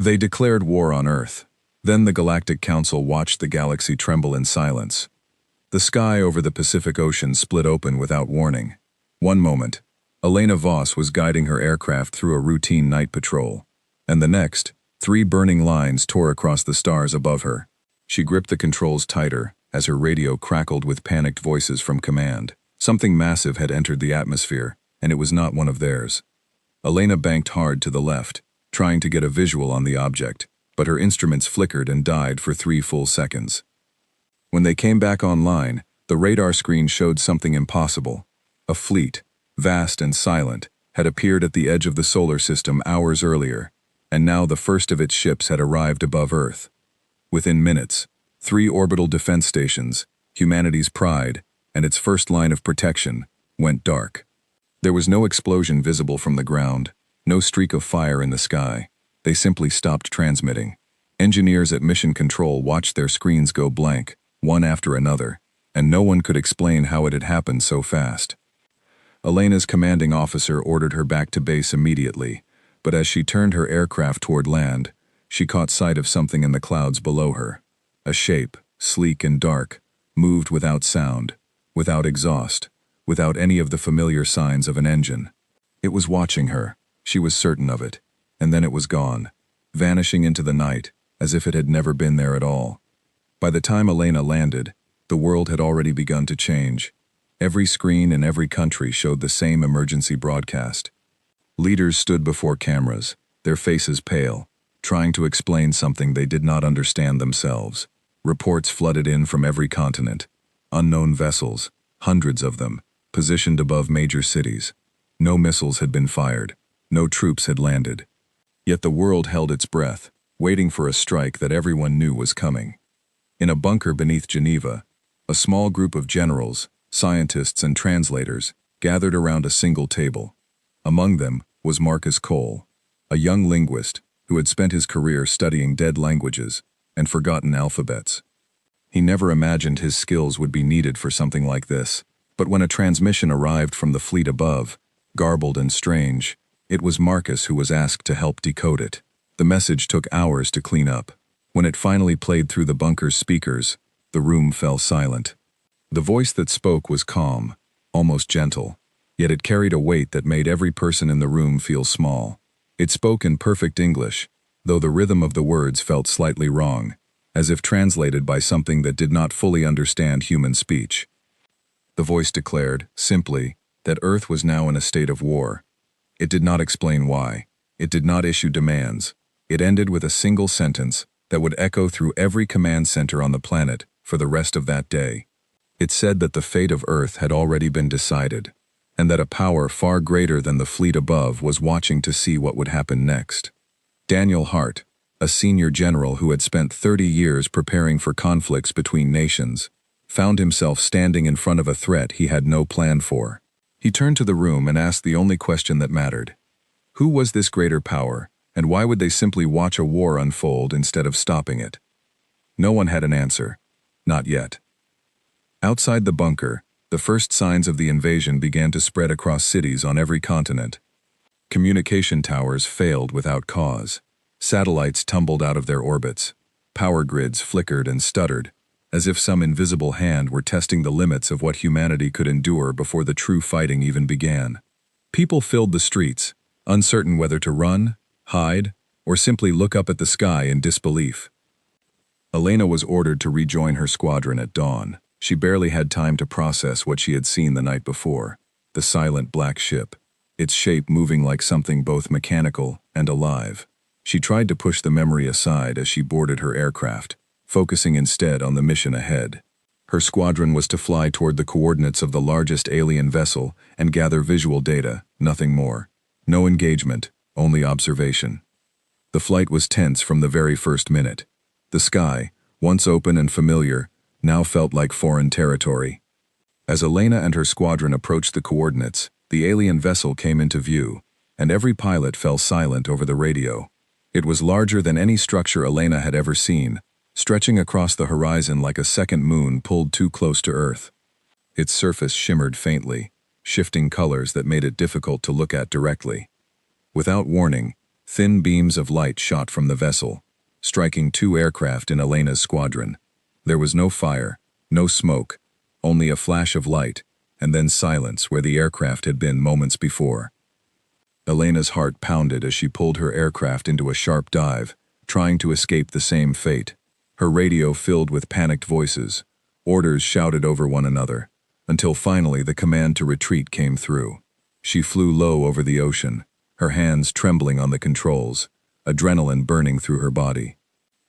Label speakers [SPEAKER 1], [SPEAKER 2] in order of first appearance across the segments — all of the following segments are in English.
[SPEAKER 1] They declared war on Earth. Then the Galactic Council watched the galaxy tremble in silence. The sky over the Pacific Ocean split open without warning. One moment, Elena Voss was guiding her aircraft through a routine night patrol. And the next, 3 burning lines tore across the stars above her. She gripped the controls tighter as her radio crackled with panicked voices from command. Something massive had entered the atmosphere, and it was not one of theirs. Elena banked hard to the left, trying to get a visual on the object, but her instruments flickered and died for 3 full seconds. When they came back online, the radar screen showed something impossible. A fleet, vast and silent, had appeared at the edge of the solar system hours earlier, and now the first of its ships had arrived above Earth. Within minutes, 3 orbital defense stations, humanity's pride, and its first line of protection, went dark. There was no explosion visible from the ground, no streak of fire in the sky. They simply stopped transmitting. Engineers at Mission Control watched their screens go blank, one after another, and no one could explain how it had happened so fast. Elena's commanding officer ordered her back to base immediately, but as she turned her aircraft toward land, she caught sight of something in the clouds below her. A shape, sleek and dark, moved without sound, without exhaust, without any of the familiar signs of an engine. It was watching her, she was certain of it, and then it was gone, vanishing into the night, as if it had never been there at all. By the time Elena landed, the world had already begun to change. Every screen in every country showed the same emergency broadcast. Leaders stood before cameras, their faces pale, trying to explain something they did not understand themselves. Reports flooded in from every continent. Unknown vessels, hundreds of them, positioned above major cities. No missiles had been fired. No troops had landed. Yet the world held its breath, waiting for a strike that everyone knew was coming. In a bunker beneath Geneva, a small group of generals, scientists and translators gathered around a single table. Among them was Marcus Cole, a young linguist who had spent his career studying dead languages and forgotten alphabets. He never imagined his skills would be needed for something like this, but when a transmission arrived from the fleet above, garbled and strange, it was Marcus who was asked to help decode it. The message took hours to clean up. When it finally played through the bunker's speakers, the room fell silent. The voice that spoke was calm, almost gentle, yet it carried a weight that made every person in the room feel small. It spoke in perfect English, though the rhythm of the words felt slightly wrong, as if translated by something that did not fully understand human speech. The voice declared, simply, that Earth was now in a state of war. It did not explain why. It did not issue demands. It ended with a single sentence that would echo through every command center on the planet for the rest of that day. It said that the fate of Earth had already been decided, and that a power far greater than the fleet above was watching to see what would happen next. Daniel Hart, a senior general who had spent 30 years preparing for conflicts between nations, found himself standing in front of a threat he had no plan for. He turned to the room and asked the only question that mattered. Who was this greater power, and why would they simply watch a war unfold instead of stopping it? No one had an answer. Not yet. Outside the bunker, the first signs of the invasion began to spread across cities on every continent. Communication towers failed without cause. Satellites tumbled out of their orbits. Power grids flickered and stuttered, as if some invisible hand were testing the limits of what humanity could endure before the true fighting even began. People filled the streets, uncertain whether to run, hide, or simply look up at the sky in disbelief. Elena was ordered to rejoin her squadron at dawn. She barely had time to process what she had seen the night before, the silent black ship, its shape moving like something both mechanical and alive. She tried to push the memory aside as she boarded her aircraft, focusing instead on the mission ahead. Her squadron was to fly toward the coordinates of the largest alien vessel and gather visual data, nothing more. No engagement, only observation. The flight was tense from the very first minute. The sky, once open and familiar, now felt like foreign territory. As Elena and her squadron approached the coordinates, the alien vessel came into view, and every pilot fell silent over the radio. It was larger than any structure Elena had ever seen, stretching across the horizon like a second moon pulled too close to Earth. Its surface shimmered faintly, shifting colors that made it difficult to look at directly. Without warning, Thin beams of light shot from the vessel, striking 2 aircraft in Elena's squadron. There was no fire, no smoke, only a flash of light, and then silence where the aircraft had been moments before. Elena's heart pounded as she pulled her aircraft into a sharp dive, trying to escape the same fate. Her radio filled with panicked voices. Orders shouted over one another, until finally the command to retreat came through. She flew low over the ocean, her hands trembling on the controls, adrenaline burning through her body.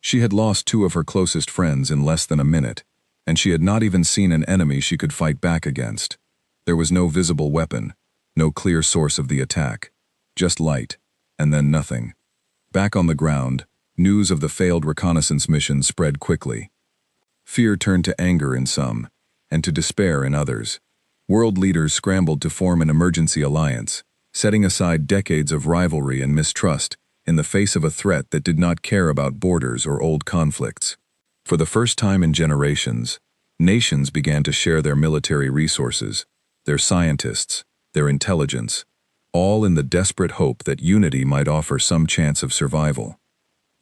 [SPEAKER 1] She had lost 2 of her closest friends in less than a minute, and she had not even seen an enemy she could fight back against. There was no visible weapon, no clear source of the attack, just light, and then nothing. Back on the ground, news of the failed reconnaissance mission spread quickly. Fear turned to anger in some, and to despair in others. World leaders scrambled to form an emergency alliance, setting aside decades of rivalry and mistrust in the face of a threat that did not care about borders or old conflicts. For the first time in generations, nations began to share their military resources, their scientists, their intelligence, all in the desperate hope that unity might offer some chance of survival.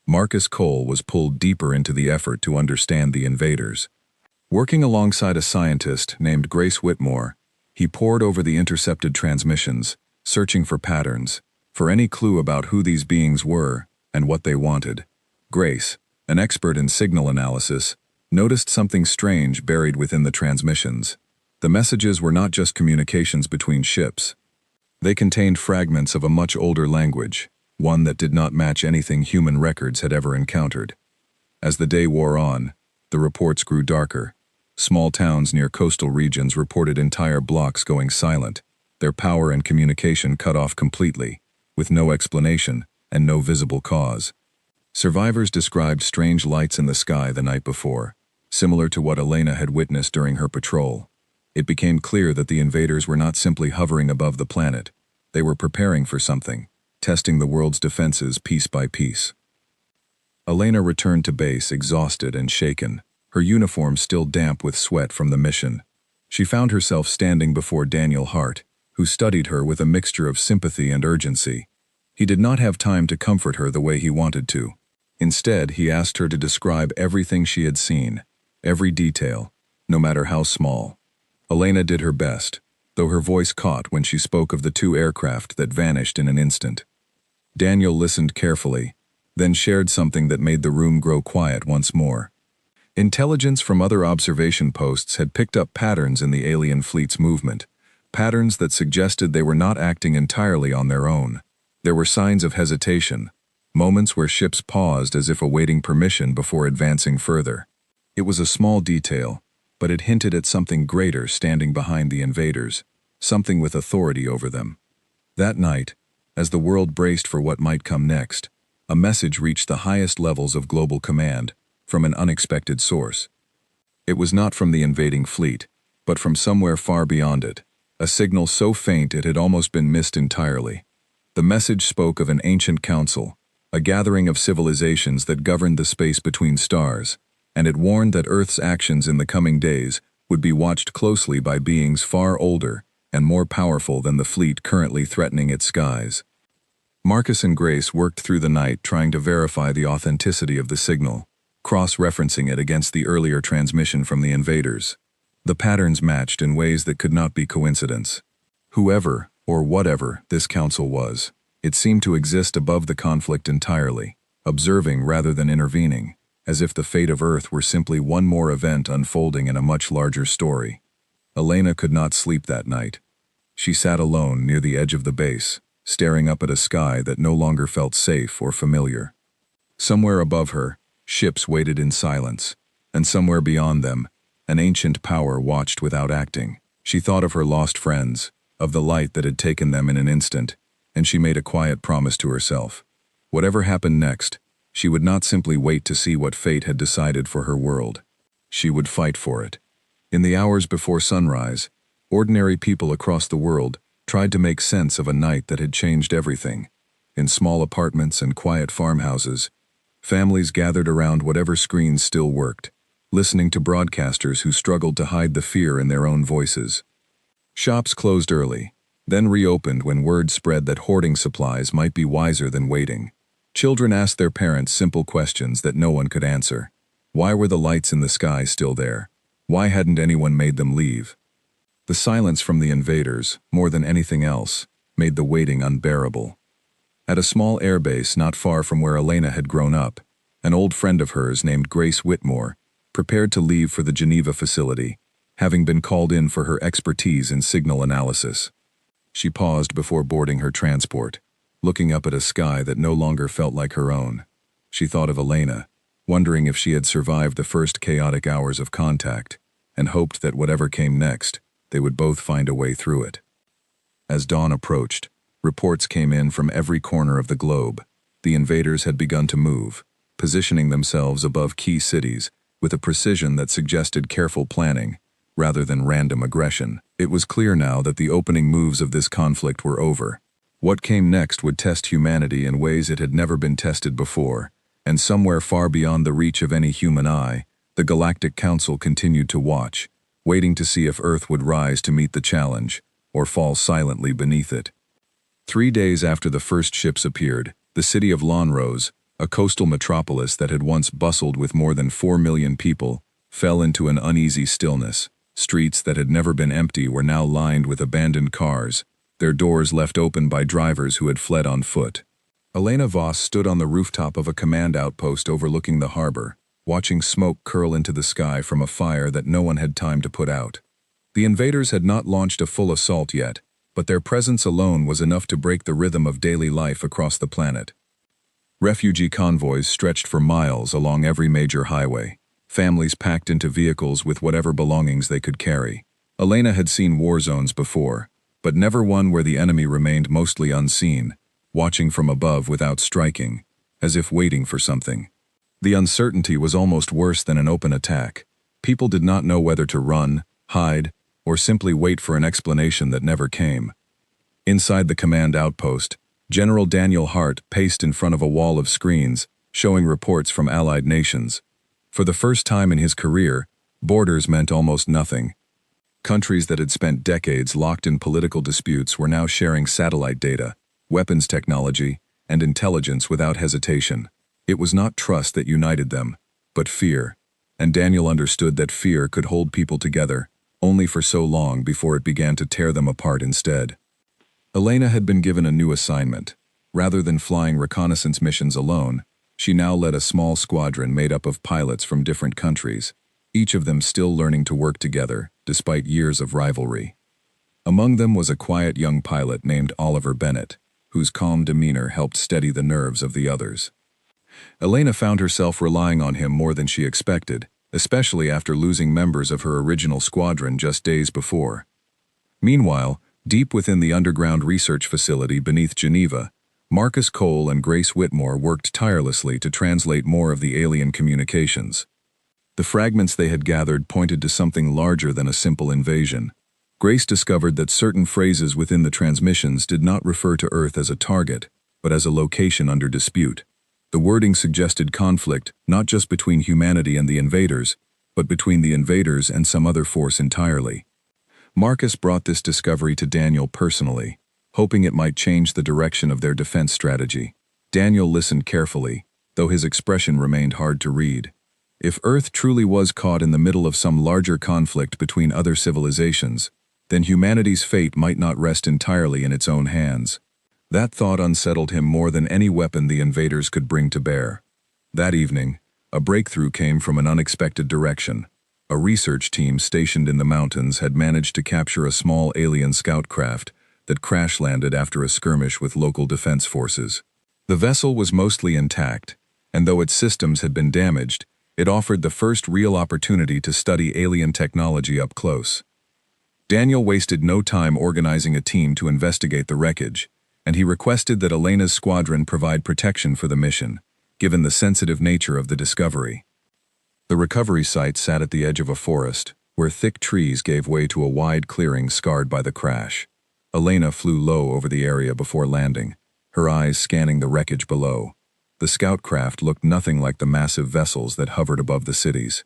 [SPEAKER 1] Marcus Cole was pulled deeper into the effort to understand the invaders. Working alongside a scientist named Grace Whitmore, he pored over the intercepted transmissions, searching for patterns, for any clue about who these beings were and what they wanted. Grace, an expert in signal analysis, noticed something strange buried within the transmissions. The messages were not just communications between ships. They contained fragments of a much older language, one that did not match anything human records had ever encountered. As the day wore on, the reports grew darker. Small towns near coastal regions reported entire blocks going silent, their power and communication cut off completely, with no explanation and no visible cause. Survivors described strange lights in the sky the night before, similar to what Elena had witnessed during her patrol. It became clear that the invaders were not simply hovering above the planet. They were preparing for something, testing the world's defenses piece by piece. Elena returned to base exhausted and shaken, her uniform still damp with sweat from the mission. She found herself standing before Daniel Hart, who studied her with a mixture of sympathy and urgency. He did not have time to comfort her the way he wanted to. Instead, he asked her to describe everything she had seen, every detail, no matter how small. Elena did her best, though her voice caught when she spoke of the 2 aircraft that vanished in an instant. Daniel listened carefully, then shared something that made the room grow quiet once more. Intelligence from other observation posts had picked up patterns in the alien fleet's movement, patterns that suggested they were not acting entirely on their own. There were signs of hesitation, moments where ships paused as if awaiting permission before advancing further. It was a small detail, but it hinted at something greater standing behind the invaders, something with authority over them. That night, as the world braced for what might come next, a message reached the highest levels of global command, from an unexpected source. It was not from the invading fleet, but from somewhere far beyond it, a signal so faint it had almost been missed entirely. The message spoke of an ancient council, a gathering of civilizations that governed the space between stars, and it warned that Earth's actions in the coming days would be watched closely by beings far older and more powerful than the fleet currently threatening its skies. Marcus and Grace worked through the night trying to verify the authenticity of the signal, cross-referencing it against the earlier transmission from the invaders. The patterns matched in ways that could not be coincidence. Whoever, or whatever, this council was, it seemed to exist above the conflict entirely, observing rather than intervening, as if the fate of Earth were simply one more event unfolding in a much larger story. Elena could not sleep that night. She sat alone near the edge of the base, staring up at a sky that no longer felt safe or familiar. Somewhere above her, ships waited in silence, and somewhere beyond them, an ancient power watched without acting. She thought of her lost friends, of the light that had taken them in an instant, and she made a quiet promise to herself. Whatever happened next, she would not simply wait to see what fate had decided for her world. She would fight for it. In the hours before sunrise, ordinary people across the world tried to make sense of a night that had changed everything. In small apartments and quiet farmhouses, families gathered around whatever screens still worked, listening to broadcasters who struggled to hide the fear in their own voices. Shops closed early, then reopened when word spread that hoarding supplies might be wiser than waiting. Children asked their parents simple questions that no one could answer. Why were the lights in the sky still there? Why hadn't anyone made them leave? The silence from the invaders, more than anything else, made the waiting unbearable. At a small airbase not far from where Elena had grown up, an old friend of hers named Grace Whitmore prepared to leave for the Geneva facility, having been called in for her expertise in signal analysis. She paused before boarding her transport, looking up at a sky that no longer felt like her own. She thought of Elena, wondering if she had survived the first chaotic hours of contact, and hoped that whatever came next, they would both find a way through it. As dawn approached, reports came in from every corner of the globe. The invaders had begun to move, positioning themselves above key cities with a precision that suggested careful planning rather than random aggression. It was clear now that the opening moves of this conflict were over. What came next would test humanity in ways it had never been tested before, and somewhere far beyond the reach of any human eye, the Galactic Council continued to watch, waiting to see if Earth would rise to meet the challenge, or fall silently beneath it. 3 days after the first ships appeared, the city of Lonrose, a coastal metropolis that had once bustled with more than 4 million people, fell into an uneasy stillness. Streets that had never been empty were now lined with abandoned cars, their doors left open by drivers who had fled on foot. Elena Voss stood on the rooftop of a command outpost overlooking the harbor, watching smoke curl into the sky from a fire that no one had time to put out. The invaders had not launched a full assault yet, but their presence alone was enough to break the rhythm of daily life across the planet. Refugee convoys stretched for miles along every major highway, families packed into vehicles with whatever belongings they could carry. Elena had seen war zones before, but never one where the enemy remained mostly unseen, watching from above without striking, as if waiting for something. The uncertainty was almost worse than an open attack. People did not know whether to run, hide, or simply wait for an explanation that never came. Inside the command outpost, General Daniel Hart paced in front of a wall of screens, showing reports from allied nations. For the first time in his career, borders meant almost nothing. Countries that had spent decades locked in political disputes were now sharing satellite data, weapons technology, and intelligence without hesitation. It was not trust that united them, but fear, and Daniel understood that fear could hold people together only for so long before it began to tear them apart instead. Elena had been given a new assignment. Rather than flying reconnaissance missions alone, she now led a small squadron made up of pilots from different countries, each of them still learning to work together, despite years of rivalry. Among them was a quiet young pilot named Oliver Bennett, whose calm demeanor helped steady the nerves of the others. Elena found herself relying on him more than she expected, especially after losing members of her original squadron just days before. Meanwhile, deep within the underground research facility beneath Geneva, Marcus Cole and Grace Whitmore worked tirelessly to translate more of the alien communications. The fragments they had gathered pointed to something larger than a simple invasion. Grace discovered that certain phrases within the transmissions did not refer to Earth as a target, but as a location under dispute. The wording suggested conflict not just between humanity and the invaders, but between the invaders and some other force entirely. Marcus brought this discovery to Daniel personally, hoping it might change the direction of their defense strategy. Daniel listened carefully, though his expression remained hard to read. If Earth truly was caught in the middle of some larger conflict between other civilizations, then humanity's fate might not rest entirely in its own hands. That thought unsettled him more than any weapon the invaders could bring to bear. That evening, a breakthrough came from an unexpected direction. A research team stationed in the mountains had managed to capture a small alien scout craft that crash-landed after a skirmish with local defense forces. The vessel was mostly intact, and though its systems had been damaged, it offered the first real opportunity to study alien technology up close. Daniel wasted no time organizing a team to investigate the wreckage, and he requested that Elena's squadron provide protection for the mission, given the sensitive nature of the discovery. The recovery site sat at the edge of a forest, where thick trees gave way to a wide clearing scarred by the crash. Elena flew low over the area before landing, her eyes scanning the wreckage below. The scout craft looked nothing like the massive vessels that hovered above the cities.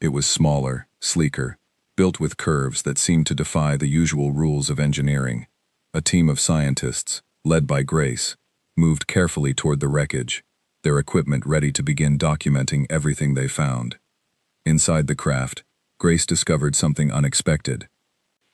[SPEAKER 1] It was smaller, sleeker, built with curves that seemed to defy the usual rules of engineering. A team of scientists, led by Grace, moved carefully toward the wreckage, their equipment ready to begin documenting everything they found. Inside the craft, Grace discovered something unexpected.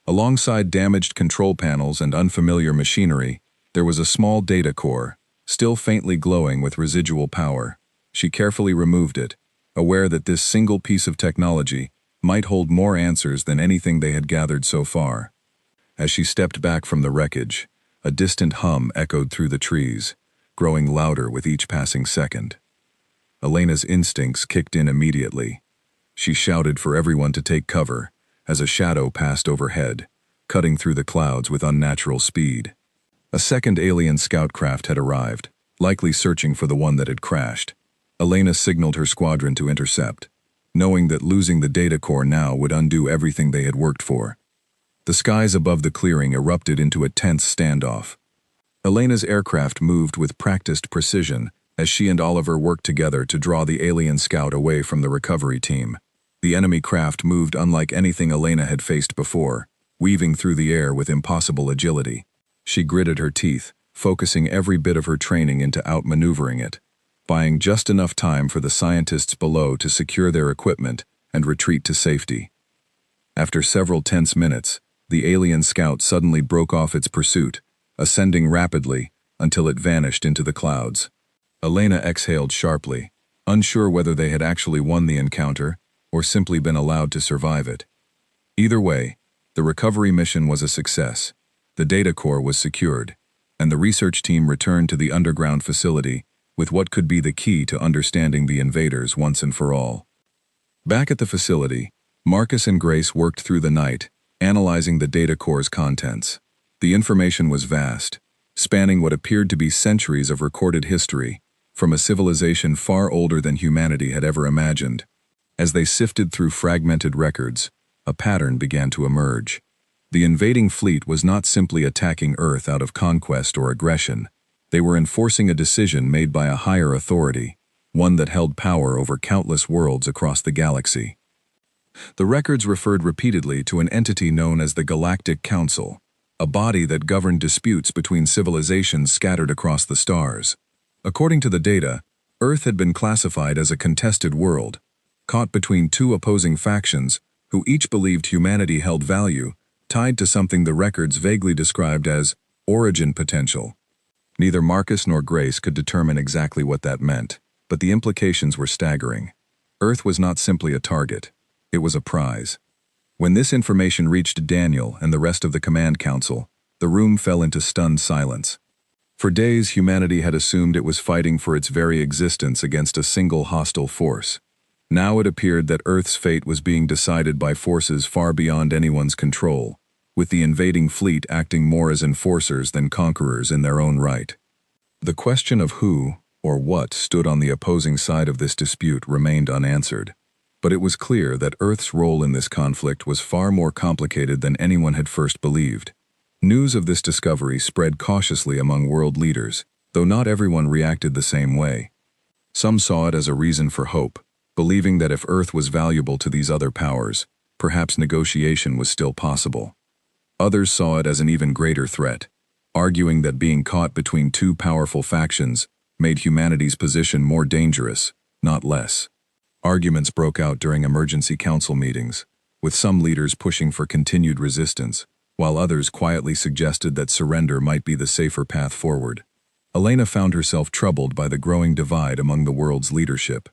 [SPEAKER 1] Alongside damaged control panels and unfamiliar machinery, there was a small data core, still faintly glowing with residual power. She carefully removed it, aware that this single piece of technology might hold more answers than anything they had gathered so far. As she stepped back from the wreckage, a distant hum echoed through the trees, growing louder with each passing second. Elena's instincts kicked in immediately. She shouted for everyone to take cover as a shadow passed overhead, cutting through the clouds with unnatural speed. A second alien scout craft had arrived, likely searching for the one that had crashed. Elena signaled her squadron to intercept, knowing that losing the data core now would undo everything they had worked for. The skies above the clearing erupted into a tense standoff. Elena's aircraft moved with practiced precision as she and Oliver worked together to draw the alien scout away from the recovery team. The enemy craft moved unlike anything Elena had faced before, weaving through the air with impossible agility. She gritted her teeth, focusing every bit of her training into outmaneuvering it, buying just enough time for the scientists below to secure their equipment and retreat to safety. After several tense minutes, the alien scout suddenly broke off its pursuit, ascending rapidly until it vanished into the clouds. Elena exhaled sharply, unsure whether they had actually won the encounter or simply been allowed to survive it. Either way, the recovery mission was a success. The data core was secured, and the research team returned to the underground facility with what could be the key to understanding the invaders once and for all. Back at the facility, Marcus and Grace worked through the night, analyzing the data core's contents. The information was vast, spanning what appeared to be centuries of recorded history, from a civilization far older than humanity had ever imagined. As they sifted through fragmented records, a pattern began to emerge. The invading fleet was not simply attacking Earth out of conquest or aggression. They were enforcing a decision made by a higher authority, one that held power over countless worlds across the galaxy. The records referred repeatedly to an entity known as the Galactic Council, a body that governed disputes between civilizations scattered across the stars. According to the data, Earth had been classified as a contested world, caught between two opposing factions who each believed humanity held value, tied to something the records vaguely described as origin potential. Neither Marcus nor Grace could determine exactly what that meant, but the implications were staggering. Earth was not simply a target, it was a prize. When this information reached Daniel and the rest of the command council, the room fell into stunned silence. For days, humanity had assumed it was fighting for its very existence against a single hostile force. Now it appeared that Earth's fate was being decided by forces far beyond anyone's control, with the invading fleet acting more as enforcers than conquerors in their own right. The question of who, or what, stood on the opposing side of this dispute remained unanswered, but it was clear that Earth's role in this conflict was far more complicated than anyone had first believed. News of this discovery spread cautiously among world leaders, though not everyone reacted the same way. Some saw it as a reason for hope, believing that if Earth was valuable to these other powers, perhaps negotiation was still possible. Others saw it as an even greater threat, arguing that being caught between two powerful factions made humanity's position more dangerous, not less. Arguments broke out during emergency council meetings, with some leaders pushing for continued resistance, while others quietly suggested that surrender might be the safer path forward. Elena found herself troubled by the growing divide among the world's leadership.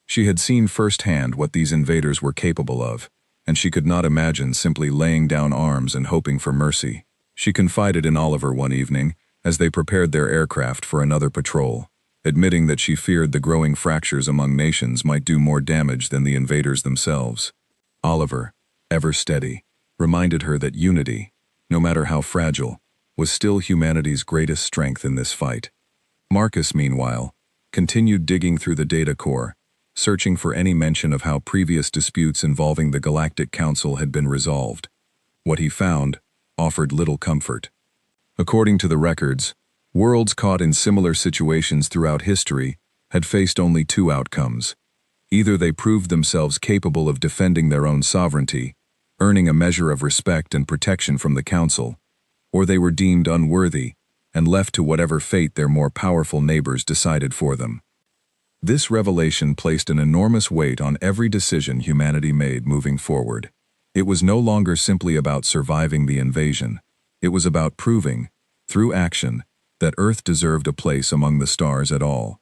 [SPEAKER 1] She had seen firsthand what these invaders were capable of, and she could not imagine simply laying down arms and hoping for mercy. She confided in Oliver one evening as they prepared their aircraft for another patrol, admitting that she feared the growing fractures among nations might do more damage than the invaders themselves. Oliver, ever steady, reminded her that unity, no matter how fragile, was still humanity's greatest strength in this fight. Marcus, meanwhile, continued digging through the data core, searching for any mention of how previous disputes involving the Galactic Council had been resolved. What he found offered little comfort. According to the records, worlds caught in similar situations throughout history had faced only two outcomes. Either they proved themselves capable of defending their own sovereignty, earning a measure of respect and protection from the Council, or they were deemed unworthy and left to whatever fate their more powerful neighbors decided for them. This revelation placed an enormous weight on every decision humanity made moving forward. It was no longer simply about surviving the invasion. It was about proving, through action, that Earth deserved a place among the stars at all.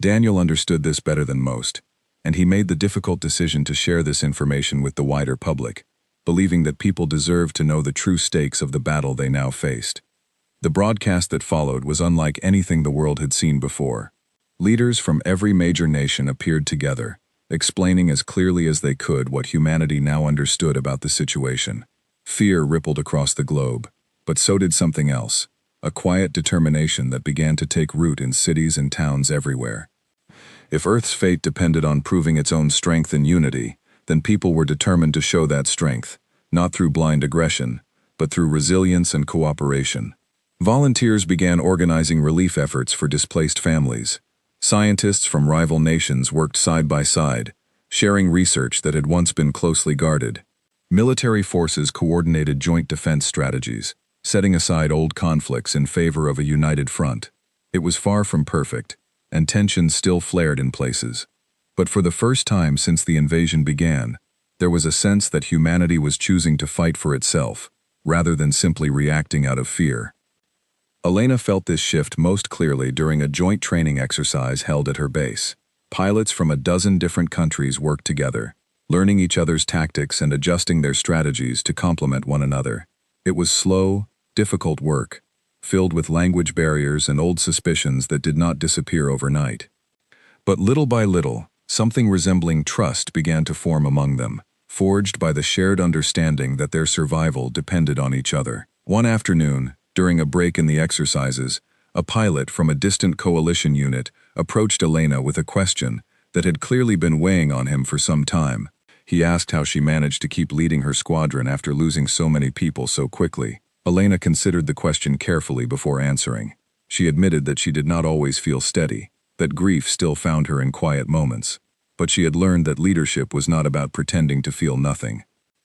[SPEAKER 1] Daniel understood this better than most, and he made the difficult decision to share this information with the wider public, believing that people deserved to know the true stakes of the battle they now faced. The broadcast that followed was unlike anything the world had seen before. Leaders from every major nation appeared together, explaining as clearly as they could what humanity now understood about the situation. Fear rippled across the globe, but so did something else, a quiet determination that began to take root in cities and towns everywhere. If Earth's fate depended on proving its own strength and unity, then people were determined to show that strength, not through blind aggression, but through resilience and cooperation. Volunteers began organizing relief efforts for displaced families. Scientists from rival nations worked side by side, sharing research that had once been closely guarded. Military forces coordinated joint defense strategies, setting aside old conflicts in favor of a united front. It was far from perfect, and tensions still flared in places. But for the first time since the invasion began, there was a sense that humanity was choosing to fight for itself, rather than simply reacting out of fear. Elena felt this shift most clearly during a joint training exercise held at her base. Pilots from a dozen different countries worked together, learning each other's tactics and adjusting their strategies to complement one another. It was slow, difficult work, filled with language barriers and old suspicions that did not disappear overnight. But little by little, something resembling trust began to form among them, forged by the shared understanding that their survival depended on each other. One afternoon, during a break in the exercises, a pilot from a distant coalition unit approached Elena with a question that had clearly been weighing on him for some time. He asked how she managed to keep leading her squadron after losing so many people so quickly. Elena considered the question carefully before answering. She admitted that she did not always feel steady, that grief still found her in quiet moments. But she had learned that leadership was not about pretending to feel nothing.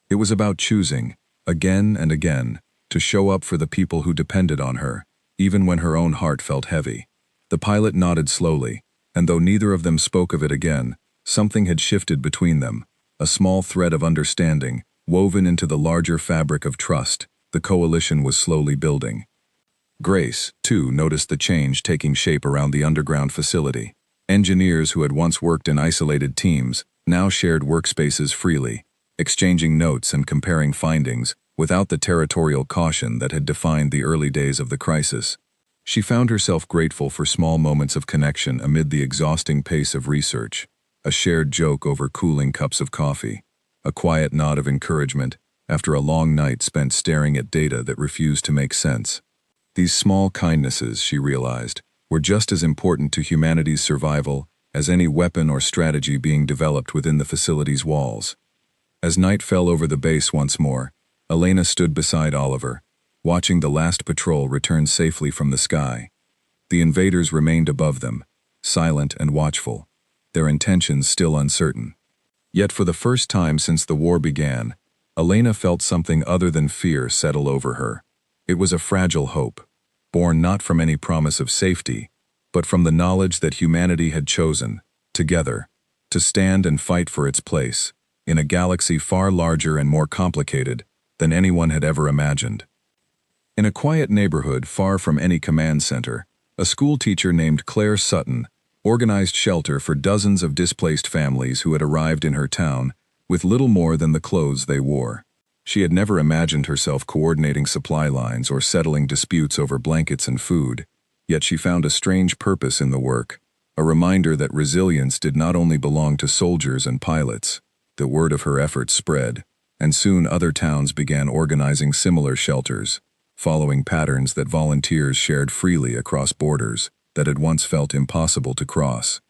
[SPEAKER 1] It was about choosing, again and again, to show up for the people who depended on her, even when her own heart felt heavy. The pilot nodded slowly, and though neither of them spoke of it again, something had shifted between them, a small thread of understanding, woven into the larger fabric of trust the coalition was slowly building. Grace, too, noticed the change taking shape around the underground facility. Engineers who had once worked in isolated teams now shared workspaces freely, exchanging notes and comparing findings, without the territorial caution that had defined the early days of the crisis. She found herself grateful for small moments of connection amid the exhausting pace of research, a shared joke over cooling cups of coffee, a quiet nod of encouragement after a long night spent staring at data that refused to make sense. These small kindnesses, she realized, were just as important to humanity's survival as any weapon or strategy being developed within the facility's walls. As night fell over the base once more, Elena stood beside Oliver, watching the last patrol return safely from the sky. The invaders remained above them, silent and watchful, their intentions still uncertain. Yet for the first time since the war began, Elena felt something other than fear settle over her. It was a fragile hope, born not from any promise of safety, but from the knowledge that humanity had chosen, together, to stand and fight for its place, in a galaxy far larger and more complicated than anyone had ever imagined. In a quiet neighborhood far from any command center, a school teacher named Claire Sutton organized shelter for dozens of displaced families who had arrived in her town with little more than the clothes they wore. She had never imagined herself coordinating supply lines or settling disputes over blankets and food, yet she found a strange purpose in the work, a reminder that resilience did not only belong to soldiers and pilots. The word of her efforts spread, and soon other towns began organizing similar shelters, following patterns that volunteers shared freely across borders that had once felt impossible to cross.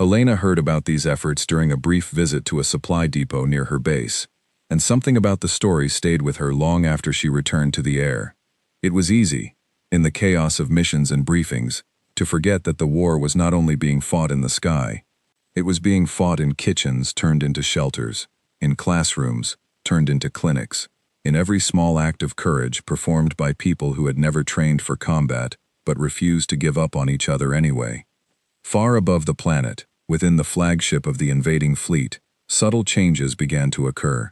[SPEAKER 1] Elena heard about these efforts during a brief visit to a supply depot near her base, and something about the story stayed with her long after she returned to the air. It was easy, in the chaos of missions and briefings, to forget that the war was not only being fought in the sky, it was being fought in kitchens turned into shelters, in classrooms turned into clinics, in every small act of courage performed by people who had never trained for combat but refused to give up on each other anyway. Far above the planet, within the flagship of the invading fleet, subtle changes began to occur.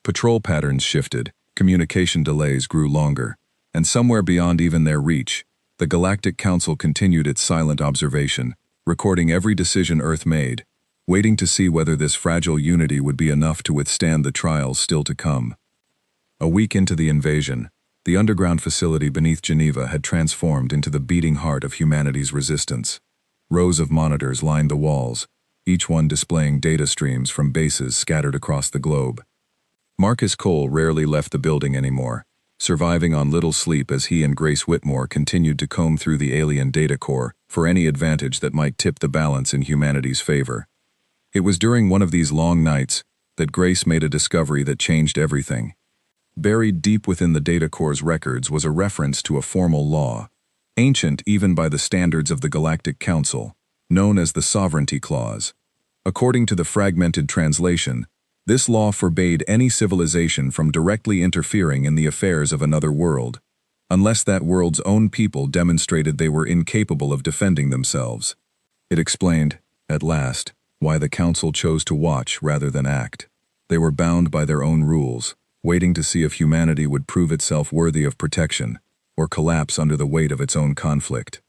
[SPEAKER 1] Patrol patterns shifted, communication delays grew longer, and somewhere beyond even their reach, the Galactic Council continued its silent observation, recording every decision Earth made, waiting to see whether this fragile unity would be enough to withstand the trials still to come. A week into the invasion, the underground facility beneath Geneva had transformed into the beating heart of humanity's resistance. Rows of monitors lined the walls, each one displaying data streams from bases scattered across the globe. Marcus Cole rarely left the building anymore, surviving on little sleep as he and Grace Whitmore continued to comb through the alien data core for any advantage that might tip the balance in humanity's favor. It was during one of these long nights that Grace made a discovery that changed everything. Buried deep within the data core's records was a reference to a formal law, ancient even by the standards of the Galactic Council, known as the Sovereignty Clause. According to the fragmented translation, this law forbade any civilization from directly interfering in the affairs of another world, unless that world's own people demonstrated they were incapable of defending themselves. It explained, at last, why the Council chose to watch rather than act. They were bound by their own rules, waiting to see if humanity would prove itself worthy of protection, or collapse under the weight of its own conflict.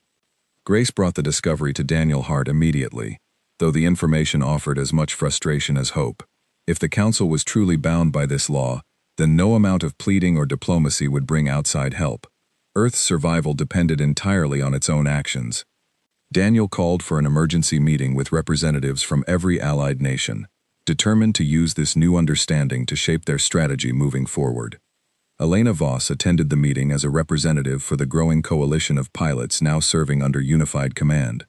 [SPEAKER 1] Grace brought the discovery to Daniel Hart immediately, though the information offered as much frustration as hope. If the Council was truly bound by this law, then no amount of pleading or diplomacy would bring outside help. Earth's survival depended entirely on its own actions. Daniel called for an emergency meeting with representatives from every allied nation, determined to use this new understanding to shape their strategy moving forward. Elena Voss attended the meeting as a representative for the growing coalition of pilots now serving under unified command.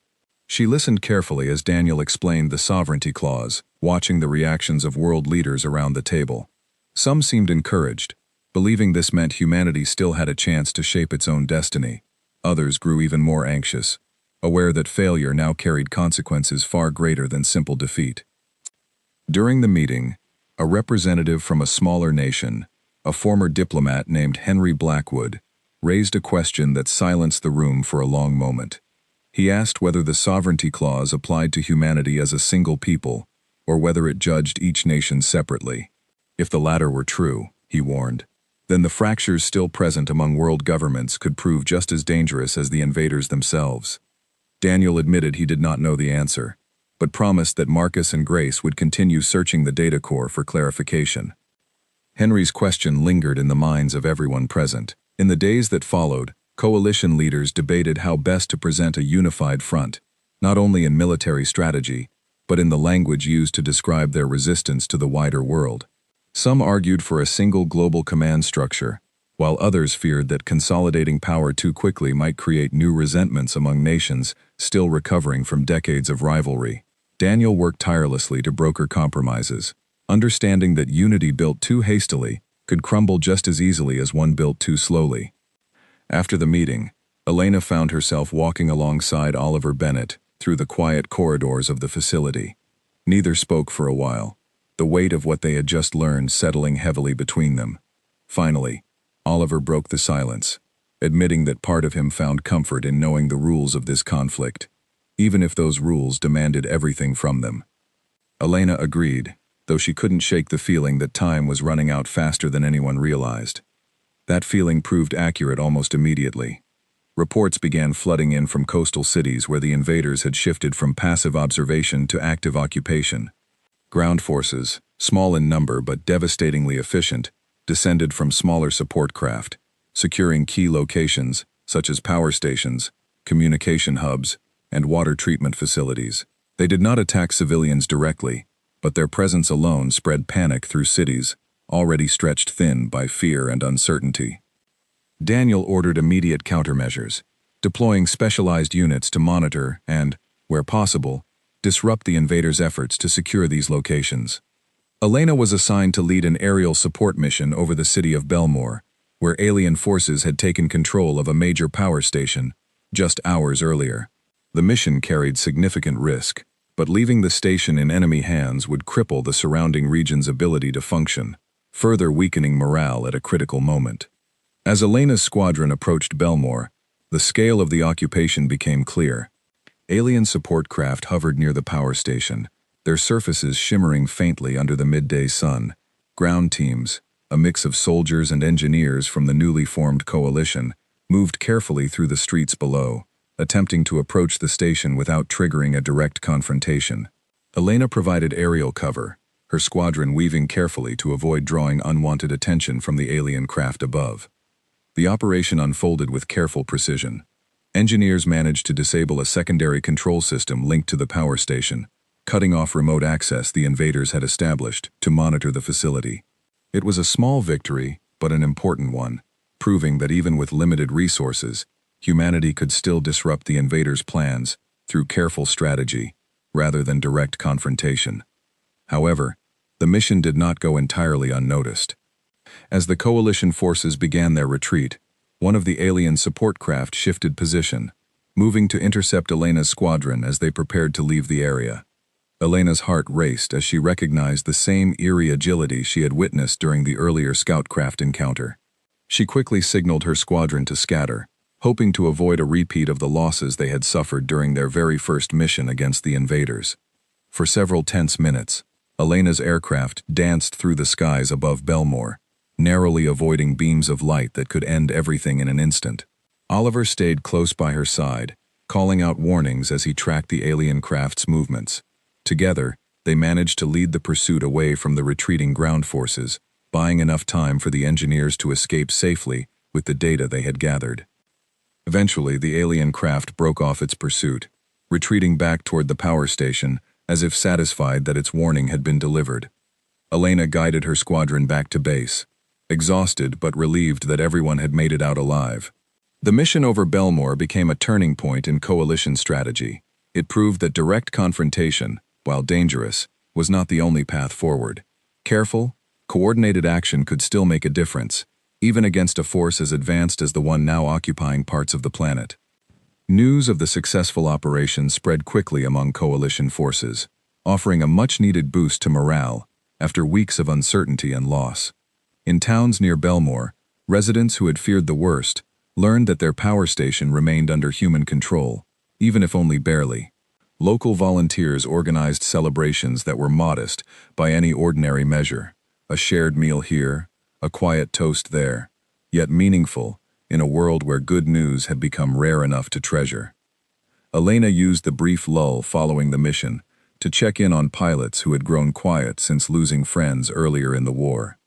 [SPEAKER 1] She listened carefully as Daniel explained the Sovereignty Clause, watching the reactions of world leaders around the table. Some seemed encouraged, believing this meant humanity still had a chance to shape its own destiny. Others grew even more anxious, aware that failure now carried consequences far greater than simple defeat. During the meeting, a representative from a smaller nation, a former diplomat named Henry Blackwood, raised a question that silenced the room for a long moment. He asked whether the Sovereignty Clause applied to humanity as a single people, or whether it judged each nation separately. If the latter were true, he warned, then the fractures still present among world governments could prove just as dangerous as the invaders themselves. Daniel admitted he did not know the answer, but promised that Marcus and Grace would continue searching the data core for clarification. Henry's question lingered in the minds of everyone present. In the days that followed, coalition leaders debated how best to present a unified front, not only in military strategy, but in the language used to describe their resistance to the wider world. Some argued for a single global command structure, while others feared that consolidating power too quickly might create new resentments among nations still recovering from decades of rivalry. Daniel worked tirelessly to broker compromises, understanding that unity built too hastily could crumble just as easily as one built too slowly. After the meeting, Elena found herself walking alongside Oliver Bennett through the quiet corridors of the facility. Neither spoke for a while, the weight of what they had just learned settling heavily between them. Finally, Oliver broke the silence, admitting that part of him found comfort in knowing the rules of this conflict, even if those rules demanded everything from them. Elena agreed, though she couldn't shake the feeling that time was running out faster than anyone realized. That feeling proved accurate almost immediately. Reports began flooding in from coastal cities where the invaders had shifted from passive observation to active occupation. Ground forces, small in number but devastatingly efficient, descended from smaller support craft, securing key locations such as power stations, communication hubs, and water treatment facilities. They did not attack civilians directly, but their presence alone spread panic through cities already stretched thin by fear and uncertainty. Daniel ordered immediate countermeasures, deploying specialized units to monitor and, where possible, disrupt the invaders' efforts to secure these locations. Elena was assigned to lead an aerial support mission over the city of Belmore, where alien forces had taken control of a major power station just hours earlier. The mission carried significant risk, but leaving the station in enemy hands would cripple the surrounding region's ability to function. further weakening morale at a critical moment. As Elena's squadron approached Belmore, the scale of the occupation became clear. Alien support craft hovered near the power station, their surfaces shimmering faintly under the midday sun. Ground teams, a mix of soldiers and engineers from the newly formed coalition, moved carefully through the streets below, attempting to approach the station without triggering a direct confrontation. Elena provided aerial cover, her squadron weaving carefully to avoid drawing unwanted attention from the alien craft above. The operation unfolded with careful precision. Engineers managed to disable a secondary control system linked to the power station, cutting off remote access the invaders had established to monitor the facility. It was a small victory, but an important one, proving that even with limited resources, humanity could still disrupt the invaders' plans through careful strategy, rather than direct confrontation. However, the mission did not go entirely unnoticed. As the coalition forces began their retreat, one of the alien support craft shifted position, moving to intercept Elena's squadron as they prepared to leave the area. Elena's heart raced as she recognized the same eerie agility she had witnessed during the earlier scout craft encounter. She quickly signaled her squadron to scatter, hoping to avoid a repeat of the losses they had suffered during their very first mission against the invaders. For several tense minutes, Elena's aircraft danced through the skies above Belmore, narrowly avoiding beams of light that could end everything in an instant. Oliver stayed close by her side, calling out warnings as he tracked the alien craft's movements. Together, they managed to lead the pursuit away from the retreating ground forces, buying enough time for the engineers to escape safely with the data they had gathered. Eventually, the alien craft broke off its pursuit, retreating back toward the power station as if satisfied that its warning had been delivered. Elena guided her squadron back to base, exhausted but relieved that everyone had made it out alive. The mission over Belmore became a turning point in coalition strategy. It proved that direct confrontation, while dangerous, was not the only path forward. Careful, coordinated action could still make a difference, even against a force as advanced as the one now occupying parts of the planet. News of the successful operation spread quickly among coalition forces, offering a much-needed boost to morale after weeks of uncertainty and loss. In towns near Belmore, residents who had feared the worst learned that their power station remained under human control, even if only barely. Local volunteers organized celebrations that were modest by any ordinary measure, a shared meal here, a quiet toast there, yet meaningful in a world where good news had become rare enough to treasure. Elena used the brief lull following the mission to check in on pilots who had grown quiet since losing friends earlier in the war.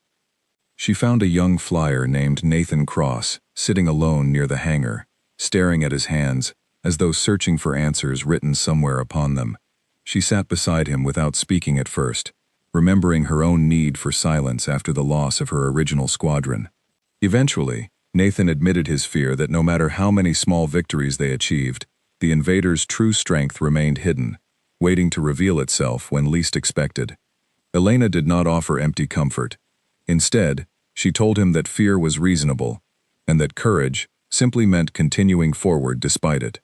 [SPEAKER 1] She found a young flyer named Nathan Cross sitting alone near the hangar, staring at his hands as though searching for answers written somewhere upon them. She sat beside him without speaking at first, remembering her own need for silence after the loss of her original squadron. Eventually, Nathan admitted his fear that no matter how many small victories they achieved, the invaders' true strength remained hidden, waiting to reveal itself when least expected. Elena did not offer empty comfort. Instead, she told him that fear was reasonable, and that courage simply meant continuing forward despite it.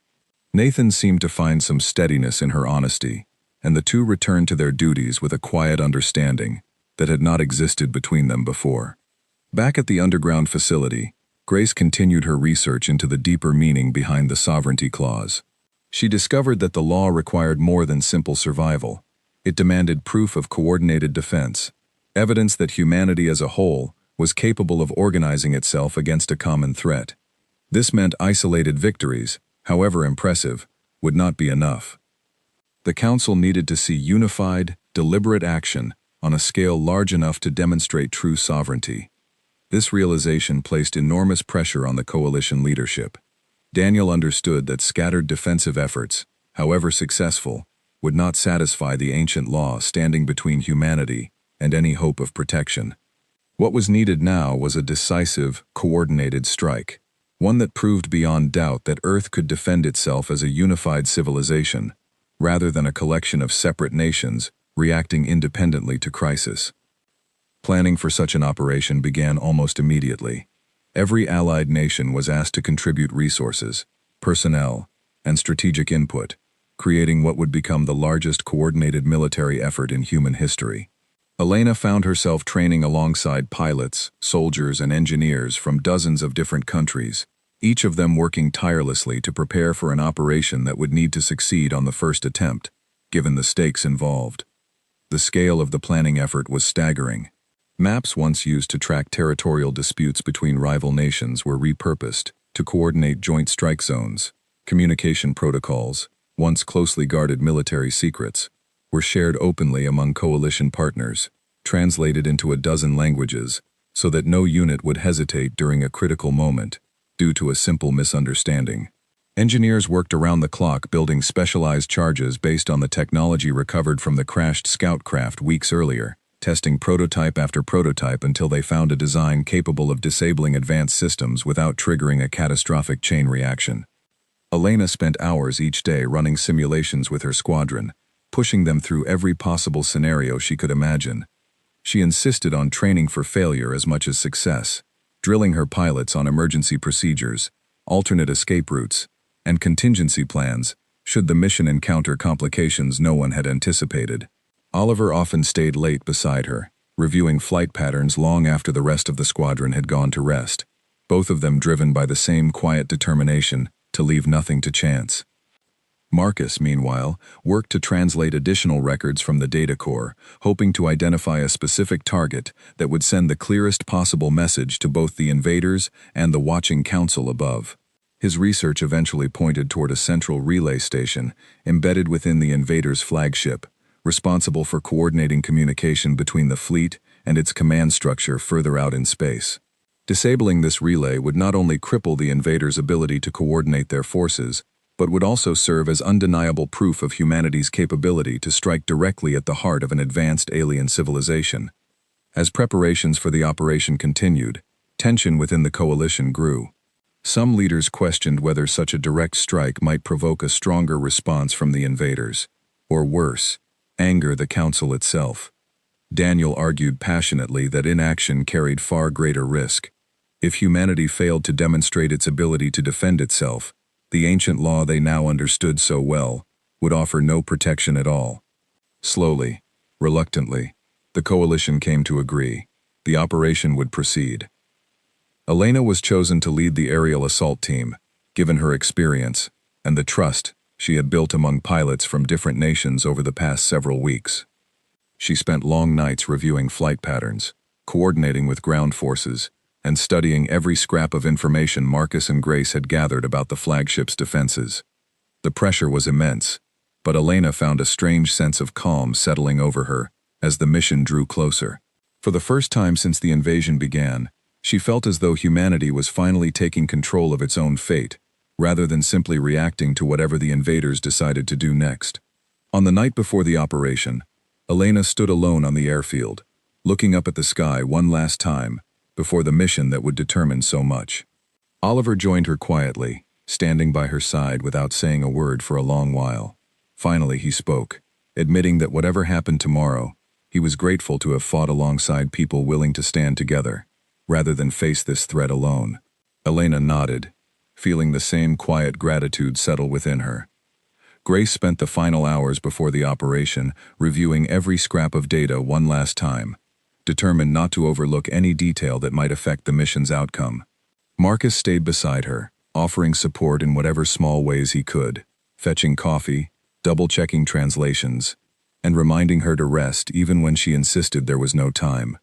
[SPEAKER 1] Nathan seemed to find some steadiness in her honesty, and the two returned to their duties with a quiet understanding that had not existed between them before. Back at the underground facility, Grace continued her research into the deeper meaning behind the sovereignty clause. She discovered that the law required more than simple survival. It demanded proof of coordinated defense, evidence that humanity as a whole was capable of organizing itself against a common threat. This meant isolated victories, however impressive, would not be enough. The Council needed to see unified, deliberate action on a scale large enough to demonstrate true sovereignty. This realization placed enormous pressure on the coalition leadership. Daniel understood that scattered defensive efforts, however successful, would not satisfy the ancient law standing between humanity and any hope of protection. What was needed now was a decisive, coordinated strike, one that proved beyond doubt that Earth could defend itself as a unified civilization, rather than a collection of separate nations reacting independently to crisis. Planning for such an operation began almost immediately. Every allied nation was asked to contribute resources, personnel, and strategic input, creating what would become the largest coordinated military effort in human history. Elena found herself training alongside pilots, soldiers, and engineers from dozens of different countries, each of them working tirelessly to prepare for an operation that would need to succeed on the first attempt, given the stakes involved. The scale of the planning effort was staggering. Maps once used to track territorial disputes between rival nations were repurposed to coordinate joint strike zones. Communication protocols, once closely guarded military secrets, were shared openly among coalition partners, translated into a dozen languages, so that no unit would hesitate during a critical moment, due to a simple misunderstanding. Engineers worked around the clock building specialized charges based on the technology recovered from the crashed scout craft weeks earlier, testing prototype after prototype until they found a design capable of disabling advanced systems without triggering a catastrophic chain reaction. Elena spent hours each day running simulations with her squadron, pushing them through every possible scenario she could imagine. She insisted on training for failure as much as success, drilling her pilots on emergency procedures, alternate escape routes, and contingency plans should the mission encounter complications no one had anticipated. Oliver often stayed late beside her, reviewing flight patterns long after the rest of the squadron had gone to rest, both of them driven by the same quiet determination to leave nothing to chance. Marcus, meanwhile, worked to translate additional records from the data core, hoping to identify a specific target that would send the clearest possible message to both the invaders and the watching council above. His research eventually pointed toward a central relay station embedded within the invaders' flagship, responsible for coordinating communication between the fleet and its command structure further out in space. Disabling this relay would not only cripple the invaders' ability to coordinate their forces, but would also serve as undeniable proof of humanity's capability to strike directly at the heart of an advanced alien civilization. As preparations for the operation continued, tension within the coalition grew. Some leaders questioned whether such a direct strike might provoke a stronger response from the invaders, or worse, anger the council itself. Daniel argued passionately that inaction carried far greater risk. If humanity failed to demonstrate its ability to defend itself, the ancient law they now understood so well would offer no protection at all. Slowly, reluctantly, the coalition came to agree. The operation would proceed. Elena was chosen to lead the aerial assault team, given her experience and the trust she had built among pilots from different nations over the past several weeks. She spent long nights reviewing flight patterns, coordinating with ground forces, and studying every scrap of information Marcus and Grace had gathered about the flagship's defenses. The pressure was immense, but Elena found a strange sense of calm settling over her as the mission drew closer. For the first time since the invasion began, she felt as though humanity was finally taking control of its own fate, rather than simply reacting to whatever the invaders decided to do next. On the night before the operation, Elena stood alone on the airfield, looking up at the sky one last time before the mission that would determine so much. Oliver joined her quietly, standing by her side without saying a word for a long while. Finally he spoke, admitting that whatever happened tomorrow, he was grateful to have fought alongside people willing to stand together, rather than face this threat alone. Elena nodded, feeling the same quiet gratitude settle within her. Grace spent the final hours before the operation reviewing every scrap of data one last time, determined not to overlook any detail that might affect the mission's outcome. Marcus stayed beside her, offering support in whatever small ways he could, fetching coffee, double-checking translations, and reminding her to rest even when she insisted there was no time.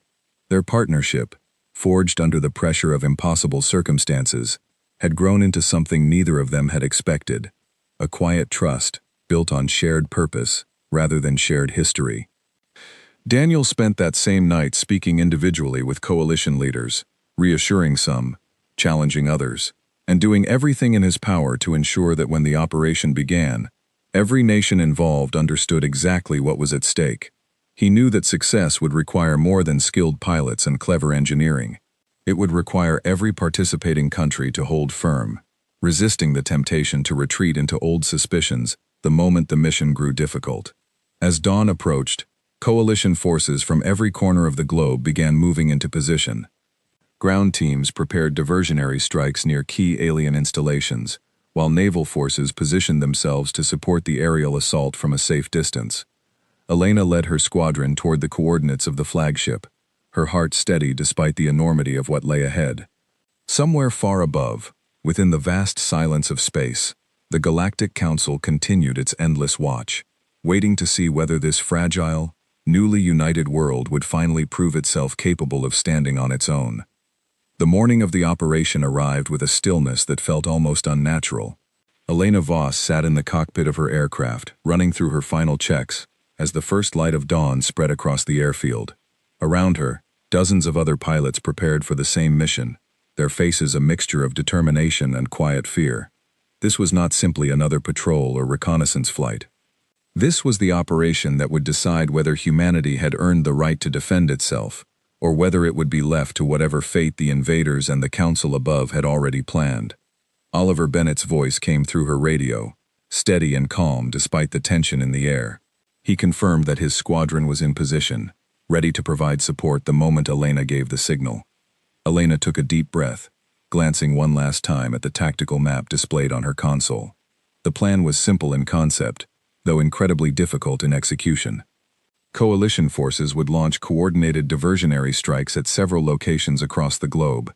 [SPEAKER 1] Their partnership, forged under the pressure of impossible circumstances, had grown into something neither of them had expected, a quiet trust built on shared purpose rather than shared history. Daniel spent that same night speaking individually with coalition leaders, reassuring some, challenging others, and doing everything in his power to ensure that when the operation began, every nation involved understood exactly what was at stake. He knew that success would require more than skilled pilots and clever engineering. It would require every participating country to hold firm, resisting the temptation to retreat into old suspicions the moment the mission grew difficult. As dawn approached, coalition forces from every corner of the globe began moving into position. Ground teams prepared diversionary strikes near key alien installations, while naval forces positioned themselves to support the aerial assault from a safe distance. Elena led her squadron toward the coordinates of the flagship, her heart steady despite the enormity of what lay ahead. Somewhere far above, within the vast silence of space, the Galactic Council continued its endless watch, waiting to see whether this fragile, newly united world would finally prove itself capable of standing on its own. The morning of the operation arrived with a stillness that felt almost unnatural. Elena Voss sat in the cockpit of her aircraft, running through her final checks, as the first light of dawn spread across the airfield. Around her, dozens of other pilots prepared for the same mission, their faces a mixture of determination and quiet fear. This was not simply another patrol or reconnaissance flight. This was the operation that would decide whether humanity had earned the right to defend itself, or whether it would be left to whatever fate the invaders and the council above had already planned. Oliver Bennett's voice came through her radio, steady and calm despite the tension in the air. He confirmed that his squadron was in position, ready to provide support the moment Elena gave the signal. Elena took a deep breath, glancing one last time at the tactical map displayed on her console. The plan was simple in concept, though incredibly difficult in execution. Coalition forces would launch coordinated diversionary strikes at several locations across the globe,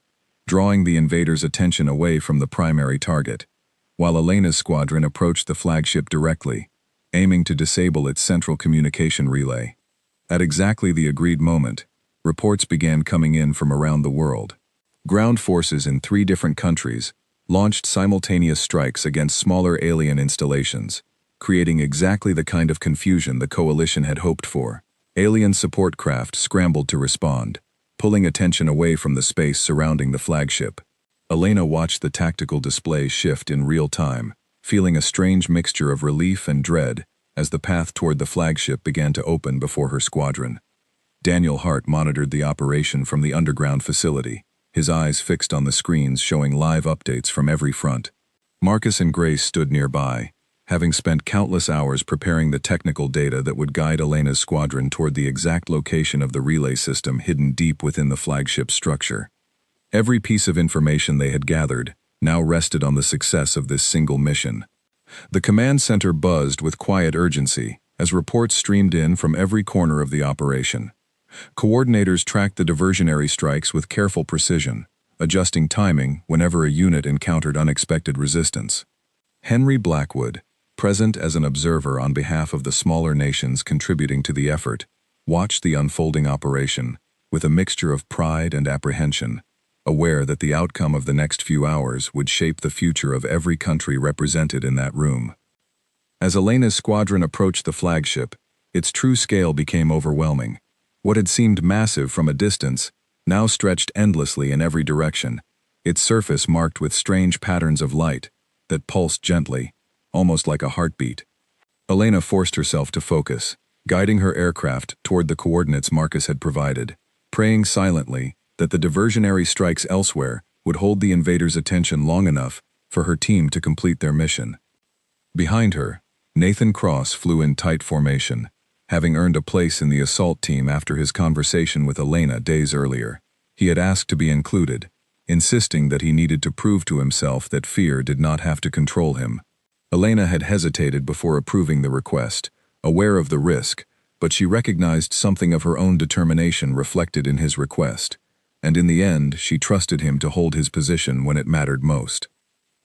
[SPEAKER 1] drawing the invaders' attention away from the primary target, while Elena's squadron approached the flagship directly, aiming to disable its central communication relay. At exactly the agreed moment, reports began coming in from around the world. Ground forces in 3 different countries launched simultaneous strikes against smaller alien installations, creating exactly the kind of confusion the coalition had hoped for. Alien support craft scrambled to respond, pulling attention away from the space surrounding the flagship. Elena watched the tactical display shift in real time, feeling a strange mixture of relief and dread as the path toward the flagship began to open before her squadron. Daniel Hart monitored the operation from the underground facility, his eyes fixed on the screens showing live updates from every front. Marcus and Grace stood nearby, having spent countless hours preparing the technical data that would guide Elena's squadron toward the exact location of the relay system hidden deep within the flagship structure. Every piece of information they had gathered now rested on the success of this single mission. The command center buzzed with quiet urgency as reports streamed in from every corner of the operation. Coordinators tracked the diversionary strikes with careful precision, adjusting timing whenever a unit encountered unexpected resistance. Henry Blackwood, present as an observer on behalf of the smaller nations contributing to the effort, watched the unfolding operation with a mixture of pride and apprehension, aware that the outcome of the next few hours would shape the future of every country represented in that room. As Elena's squadron approached the flagship, its true scale became overwhelming. What had seemed massive from a distance now stretched endlessly in every direction, its surface marked with strange patterns of light that pulsed gently, almost like a heartbeat. Elena forced herself to focus, guiding her aircraft toward the coordinates Marcus had provided, praying silently that the diversionary strikes elsewhere would hold the invaders' attention long enough for her team to complete their mission. Behind her, Nathan Cross flew in tight formation, having earned a place in the assault team after his conversation with Elena days earlier. He had asked to be included, insisting that he needed to prove to himself that fear did not have to control him. Elena had hesitated before approving the request, aware of the risk, but she recognized something of her own determination reflected in his request, and in the end she trusted him to hold his position when it mattered most.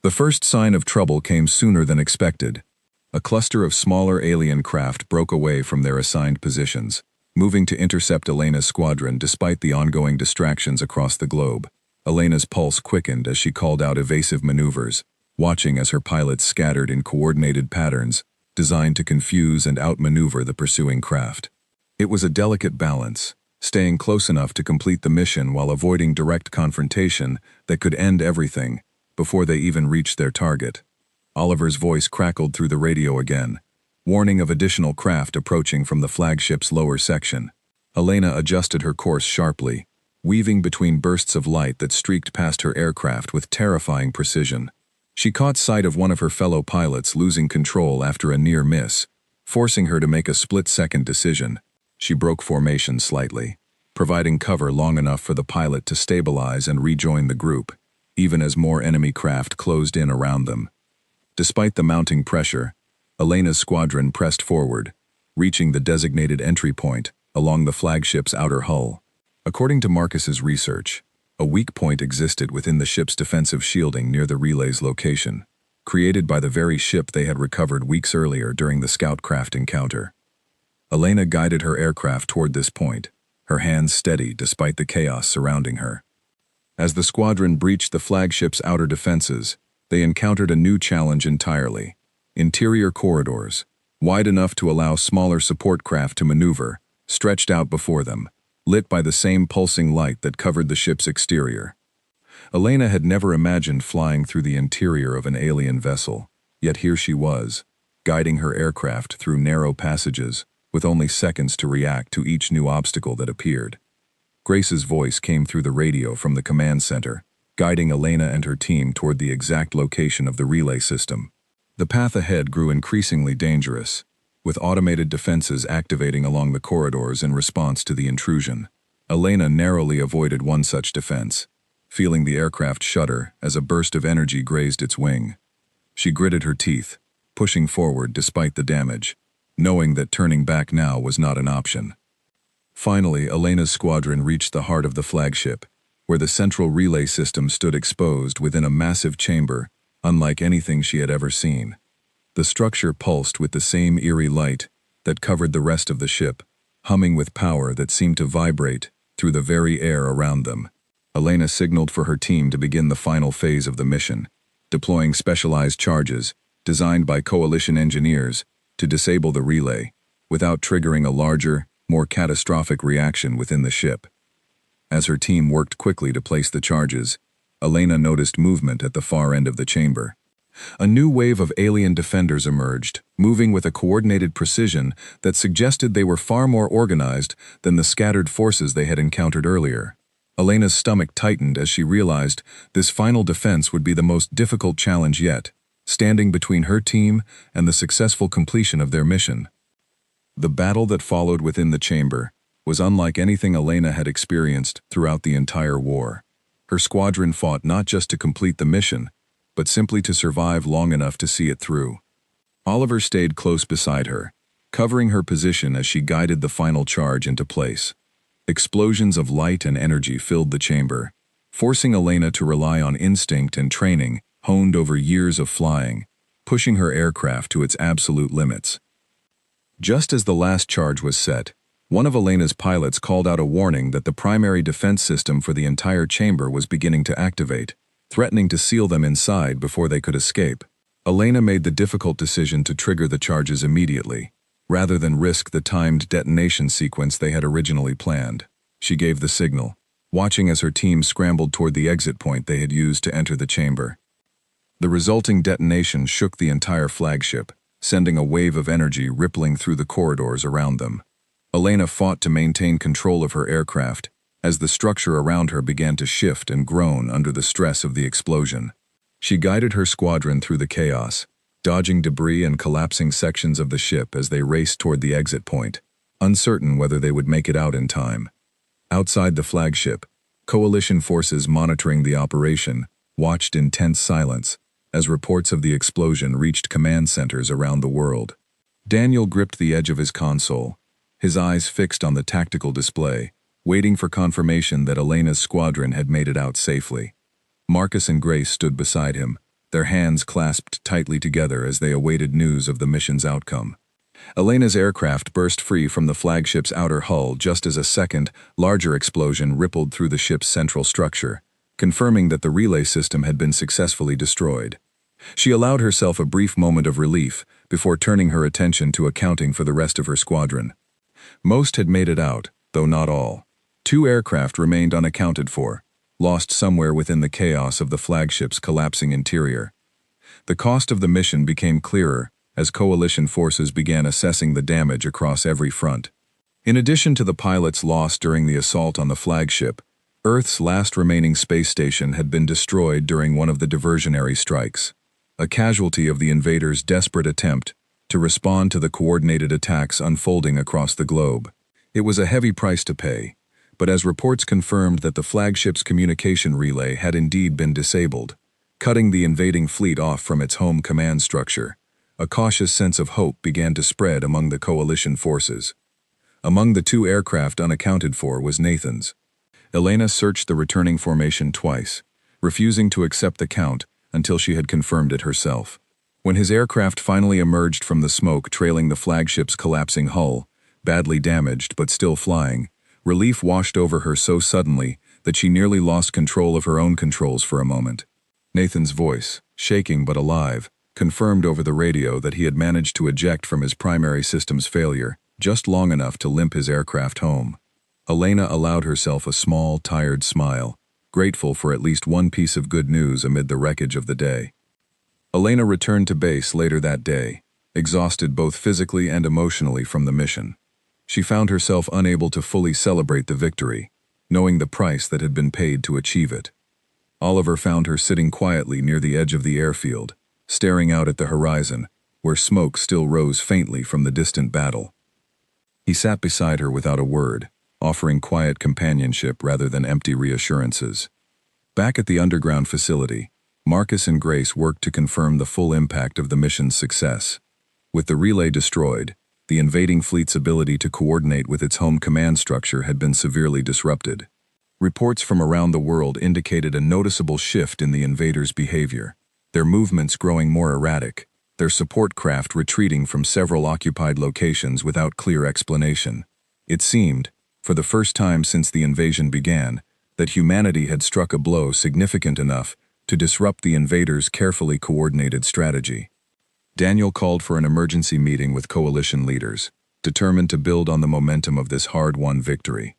[SPEAKER 1] The first sign of trouble came sooner than expected. A cluster of smaller alien craft broke away from their assigned positions, moving to intercept Elena's squadron despite the ongoing distractions across the globe. Elena's pulse quickened as she called out evasive maneuvers, watching as her pilots scattered in coordinated patterns designed to confuse and outmaneuver the pursuing craft. It was a delicate balance, staying close enough to complete the mission while avoiding direct confrontation that could end everything before they even reached their target. Oliver's voice crackled through the radio again, warning of additional craft approaching from the flagship's lower section. Elena adjusted her course sharply, weaving between bursts of light that streaked past her aircraft with terrifying precision. She caught sight of one of her fellow pilots losing control after a near miss, forcing her to make a split-second decision. She broke formation slightly, providing cover long enough for the pilot to stabilize and rejoin the group, even as more enemy craft closed in around them. Despite the mounting pressure, Elena's squadron pressed forward, reaching the designated entry point along the flagship's outer hull. According to Marcus's research, a weak point existed within the ship's defensive shielding near the relay's location, created by the very ship they had recovered weeks earlier during the scout craft encounter. Elena guided her aircraft toward this point, her hands steady despite the chaos surrounding her. As the squadron breached the flagship's outer defenses, they encountered a new challenge entirely: interior corridors, wide enough to allow smaller support craft to maneuver, stretched out before them, lit by the same pulsing light that covered the ship's exterior. Elena had never imagined flying through the interior of an alien vessel, yet here she was, guiding her aircraft through narrow passages, with only seconds to react to each new obstacle that appeared. Grace's voice came through the radio from the command center, guiding Elena and her team toward the exact location of the relay system. The path ahead grew increasingly dangerous, with automated defenses activating along the corridors in response to the intrusion. Elena narrowly avoided one such defense, feeling the aircraft shudder as a burst of energy grazed its wing. She gritted her teeth, pushing forward despite the damage, knowing that turning back now was not an option. Finally, Elena's squadron reached the heart of the flagship, where the central relay system stood exposed within a massive chamber, unlike anything she had ever seen. The structure pulsed with the same eerie light that covered the rest of the ship, humming with power that seemed to vibrate through the very air around them. Elena signaled for her team to begin the final phase of the mission, deploying specialized charges, designed by coalition engineers, to disable the relay, without triggering a larger, more catastrophic reaction within the ship. As her team worked quickly to place the charges, Elena noticed movement at the far end of the chamber. A new wave of alien defenders emerged, moving with a coordinated precision that suggested they were far more organized than the scattered forces they had encountered earlier. Elena's stomach tightened as she realized this final defense would be the most difficult challenge yet, standing between her team and the successful completion of their mission. The battle that followed within the chamber was unlike anything Elena had experienced throughout the entire war. Her squadron fought not just to complete the mission, but simply to survive long enough to see it through. Oliver stayed close beside her, covering her position as she guided the final charge into place. Explosions of light and energy filled the chamber, forcing Elena to rely on instinct and training honed over years of flying, pushing her aircraft to its absolute limits. Just as the last charge was set, one of Elena's pilots called out a warning that the primary defense system for the entire chamber was beginning to activate, threatening to seal them inside before they could escape. Elena made the difficult decision to trigger the charges immediately, rather than risk the timed detonation sequence they had originally planned. She gave the signal, watching as her team scrambled toward the exit point they had used to enter the chamber. The resulting detonation shook the entire flagship, sending a wave of energy rippling through the corridors around them. Elena fought to maintain control of her aircraft, as the structure around her began to shift and groan under the stress of the explosion. She guided her squadron through the chaos, dodging debris and collapsing sections of the ship as they raced toward the exit point, uncertain whether they would make it out in time. Outside the flagship, coalition forces monitoring the operation watched in tense silence as reports of the explosion reached command centers around the world. Daniel gripped the edge of his console, his eyes fixed on the tactical display, waiting for confirmation that Elena's squadron had made it out safely. Marcus and Grace stood beside him, their hands clasped tightly together as they awaited news of the mission's outcome. Elena's aircraft burst free from the flagship's outer hull just as a second, larger explosion rippled through the ship's central structure, confirming that the relay system had been successfully destroyed. She allowed herself a brief moment of relief before turning her attention to accounting for the rest of her squadron. Most had made it out, though not all. 2 aircraft remained unaccounted for, lost somewhere within the chaos of the flagship's collapsing interior. The cost of the mission became clearer as coalition forces began assessing the damage across every front. In addition to the pilots lost during the assault on the flagship, Earth's last remaining space station had been destroyed during one of the diversionary strikes, a casualty of the invaders' desperate attempt to respond to the coordinated attacks unfolding across the globe. It was a heavy price to pay, but as reports confirmed that the flagship's communication relay had indeed been disabled, cutting the invading fleet off from its home command structure, a cautious sense of hope began to spread among the coalition forces. Among the 2 aircraft unaccounted for was Nathan's. Elena searched the returning formation twice, refusing to accept the count until she had confirmed it herself. When his aircraft finally emerged from the smoke trailing the flagship's collapsing hull, badly damaged but still flying, relief washed over her so suddenly that she nearly lost control of her own controls for a moment. Nathan's voice, shaking but alive, confirmed over the radio that he had managed to eject from his primary system's failure just long enough to limp his aircraft home. Elena allowed herself a small, tired smile, grateful for at least one piece of good news amid the wreckage of the day. Elena returned to base later that day, exhausted both physically and emotionally from the mission. She found herself unable to fully celebrate the victory, knowing the price that had been paid to achieve it. Oliver found her sitting quietly near the edge of the airfield, staring out at the horizon, where smoke still rose faintly from the distant battle. He sat beside her without a word, offering quiet companionship rather than empty reassurances. Back at the underground facility, Marcus and Grace worked to confirm the full impact of the mission's success. With the relay destroyed, the invading fleet's ability to coordinate with its home command structure had been severely disrupted. Reports from around the world indicated a noticeable shift in the invaders' behavior, their movements growing more erratic, their support craft retreating from several occupied locations without clear explanation. It seemed, for the first time since the invasion began, that humanity had struck a blow significant enough to disrupt the invaders' carefully coordinated strategy. Daniel called for an emergency meeting with coalition leaders, determined to build on the momentum of this hard-won victory.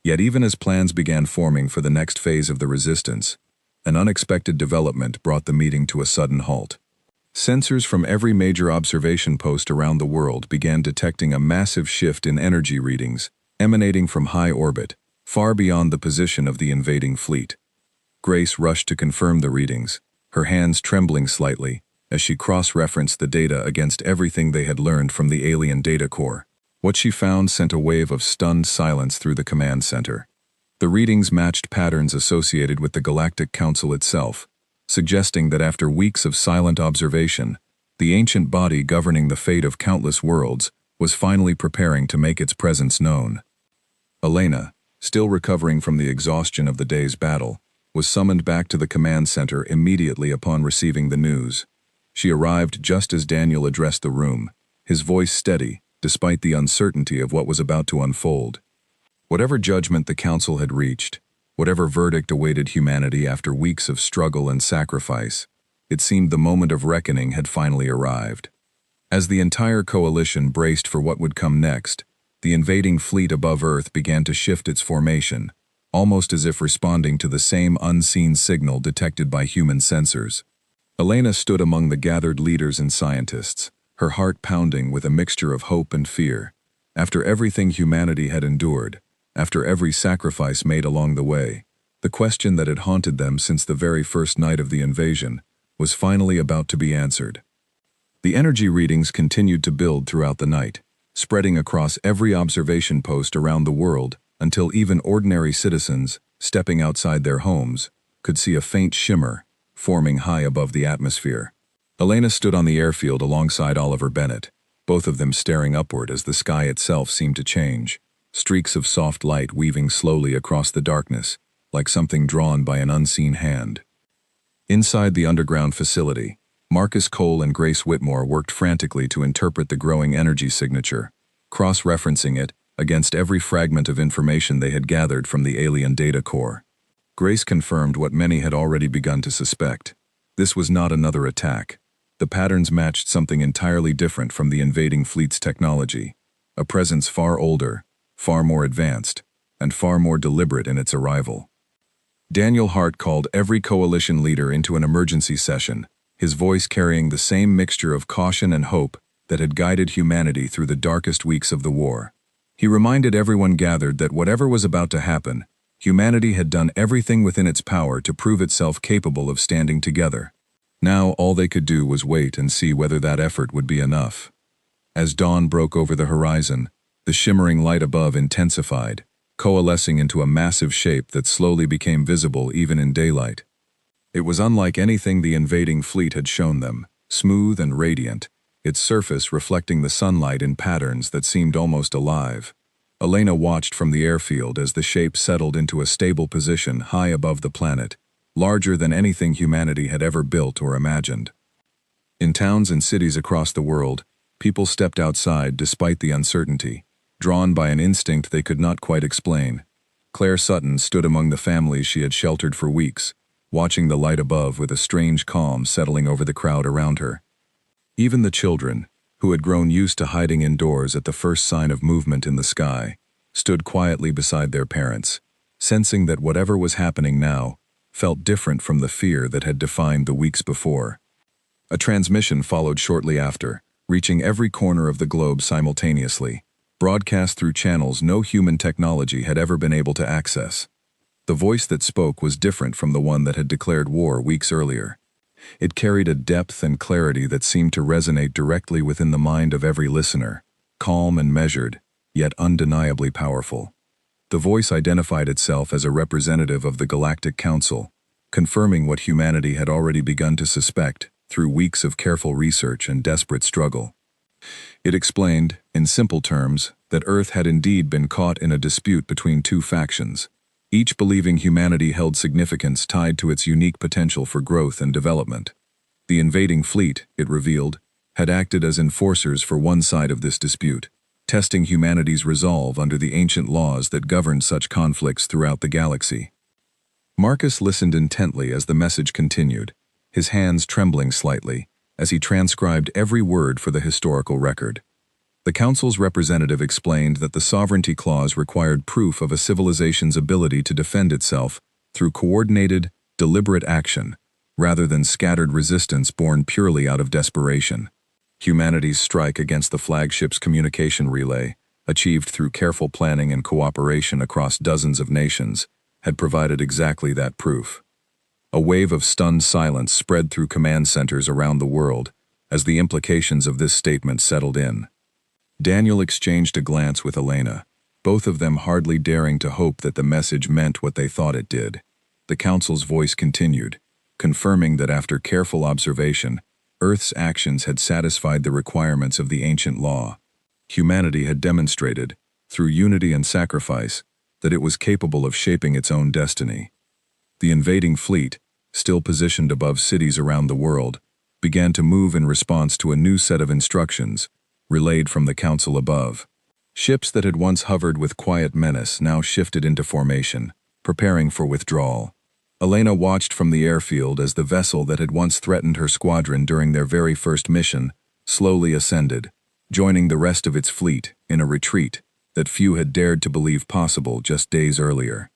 [SPEAKER 1] Yet even as plans began forming for the next phase of the resistance, an unexpected development brought the meeting to a sudden halt. Sensors from every major observation post around the world began detecting a massive shift in energy readings, emanating from high orbit, far beyond the position of the invading fleet. Grace rushed to confirm the readings, her hands trembling slightly as she cross-referenced the data against everything they had learned from the alien data core. What she found sent a wave of stunned silence through the command center. The readings matched patterns associated with the Galactic Council itself, suggesting that after weeks of silent observation, the ancient body governing the fate of countless worlds was finally preparing to make its presence known. Elena, still recovering from the exhaustion of the day's battle, was summoned back to the command center immediately upon receiving the news. She arrived just as Daniel addressed the room, his voice steady, despite the uncertainty of what was about to unfold. Whatever judgment the council had reached, whatever verdict awaited humanity after weeks of struggle and sacrifice, it seemed the moment of reckoning had finally arrived. As the entire coalition braced for what would come next, the invading fleet above Earth began to shift its formation, almost as if responding to the same unseen signal detected by human sensors. Elena stood among the gathered leaders and scientists, her heart pounding with a mixture of hope and fear. After everything humanity had endured, after every sacrifice made along the way, the question that had haunted them since the very first night of the invasion was finally about to be answered. The energy readings continued to build throughout the night, spreading across every observation post around the world until even ordinary citizens, stepping outside their homes, could see a faint shimmer forming high above the atmosphere. Elena stood on the airfield alongside Oliver Bennett, both of them staring upward as the sky itself seemed to change, streaks of soft light weaving slowly across the darkness, like something drawn by an unseen hand. Inside the underground facility, Marcus Cole and Grace Whitmore worked frantically to interpret the growing energy signature, cross-referencing it against every fragment of information they had gathered from the alien data core. Grace confirmed what many had already begun to suspect. This was not another attack. The patterns matched something entirely different from the invading fleet's technology, a presence far older, far more advanced, and far more deliberate in its arrival. Daniel Hart called every coalition leader into an emergency session, his voice carrying the same mixture of caution and hope that had guided humanity through the darkest weeks of the war. He reminded everyone gathered that whatever was about to happen, humanity had done everything within its power to prove itself capable of standing together. Now all they could do was wait and see whether that effort would be enough. As dawn broke over the horizon, the shimmering light above intensified, coalescing into a massive shape that slowly became visible even in daylight. It was unlike anything the invading fleet had shown them, smooth and radiant, its surface reflecting the sunlight in patterns that seemed almost alive. Elena watched from the airfield as the shape settled into a stable position high above the planet, larger than anything humanity had ever built or imagined. In towns and cities across the world, people stepped outside despite the uncertainty, drawn by an instinct they could not quite explain. Claire Sutton stood among the families she had sheltered for weeks, watching the light above with a strange calm settling over the crowd around her. Even the children, who had grown used to hiding indoors at the first sign of movement in the sky, stood quietly beside their parents, sensing that whatever was happening now felt different from the fear that had defined the weeks before. A transmission followed shortly after, reaching every corner of the globe simultaneously, broadcast through channels no human technology had ever been able to access. The voice that spoke was different from the one that had declared war weeks earlier. It carried a depth and clarity that seemed to resonate directly within the mind of every listener, calm and measured, yet undeniably powerful. The voice identified itself as a representative of the Galactic Council, confirming what humanity had already begun to suspect through weeks of careful research and desperate struggle. It explained, in simple terms, that Earth had indeed been caught in a dispute between two factions, each believing humanity held significance tied to its unique potential for growth and development. The invading fleet, it revealed, had acted as enforcers for one side of this dispute, testing humanity's resolve under the ancient laws that governed such conflicts throughout the galaxy. Marcus listened intently as the message continued, his hands trembling slightly, as he transcribed every word for the historical record. The Council's representative explained that the Sovereignty Clause required proof of a civilization's ability to defend itself through coordinated, deliberate action, rather than scattered resistance born purely out of desperation. Humanity's strike against the flagship's communication relay, achieved through careful planning and cooperation across dozens of nations, had provided exactly that proof. A wave of stunned silence spread through command centers around the world as the implications of this statement settled in. Daniel exchanged a glance with Elena, both of them hardly daring to hope that the message meant what they thought it did. The Council's voice continued, confirming that after careful observation, Earth's actions had satisfied the requirements of the ancient law. Humanity had demonstrated, through unity and sacrifice, that it was capable of shaping its own destiny. The invading fleet, still positioned above cities around the world, began to move in response to a new set of instructions, relayed from the Council above. Ships that had once hovered with quiet menace now shifted into formation, preparing for withdrawal. Elena watched from the airfield as the vessel that had once threatened her squadron during their very first mission slowly ascended, joining the rest of its fleet in a retreat that few had dared to believe possible just days earlier.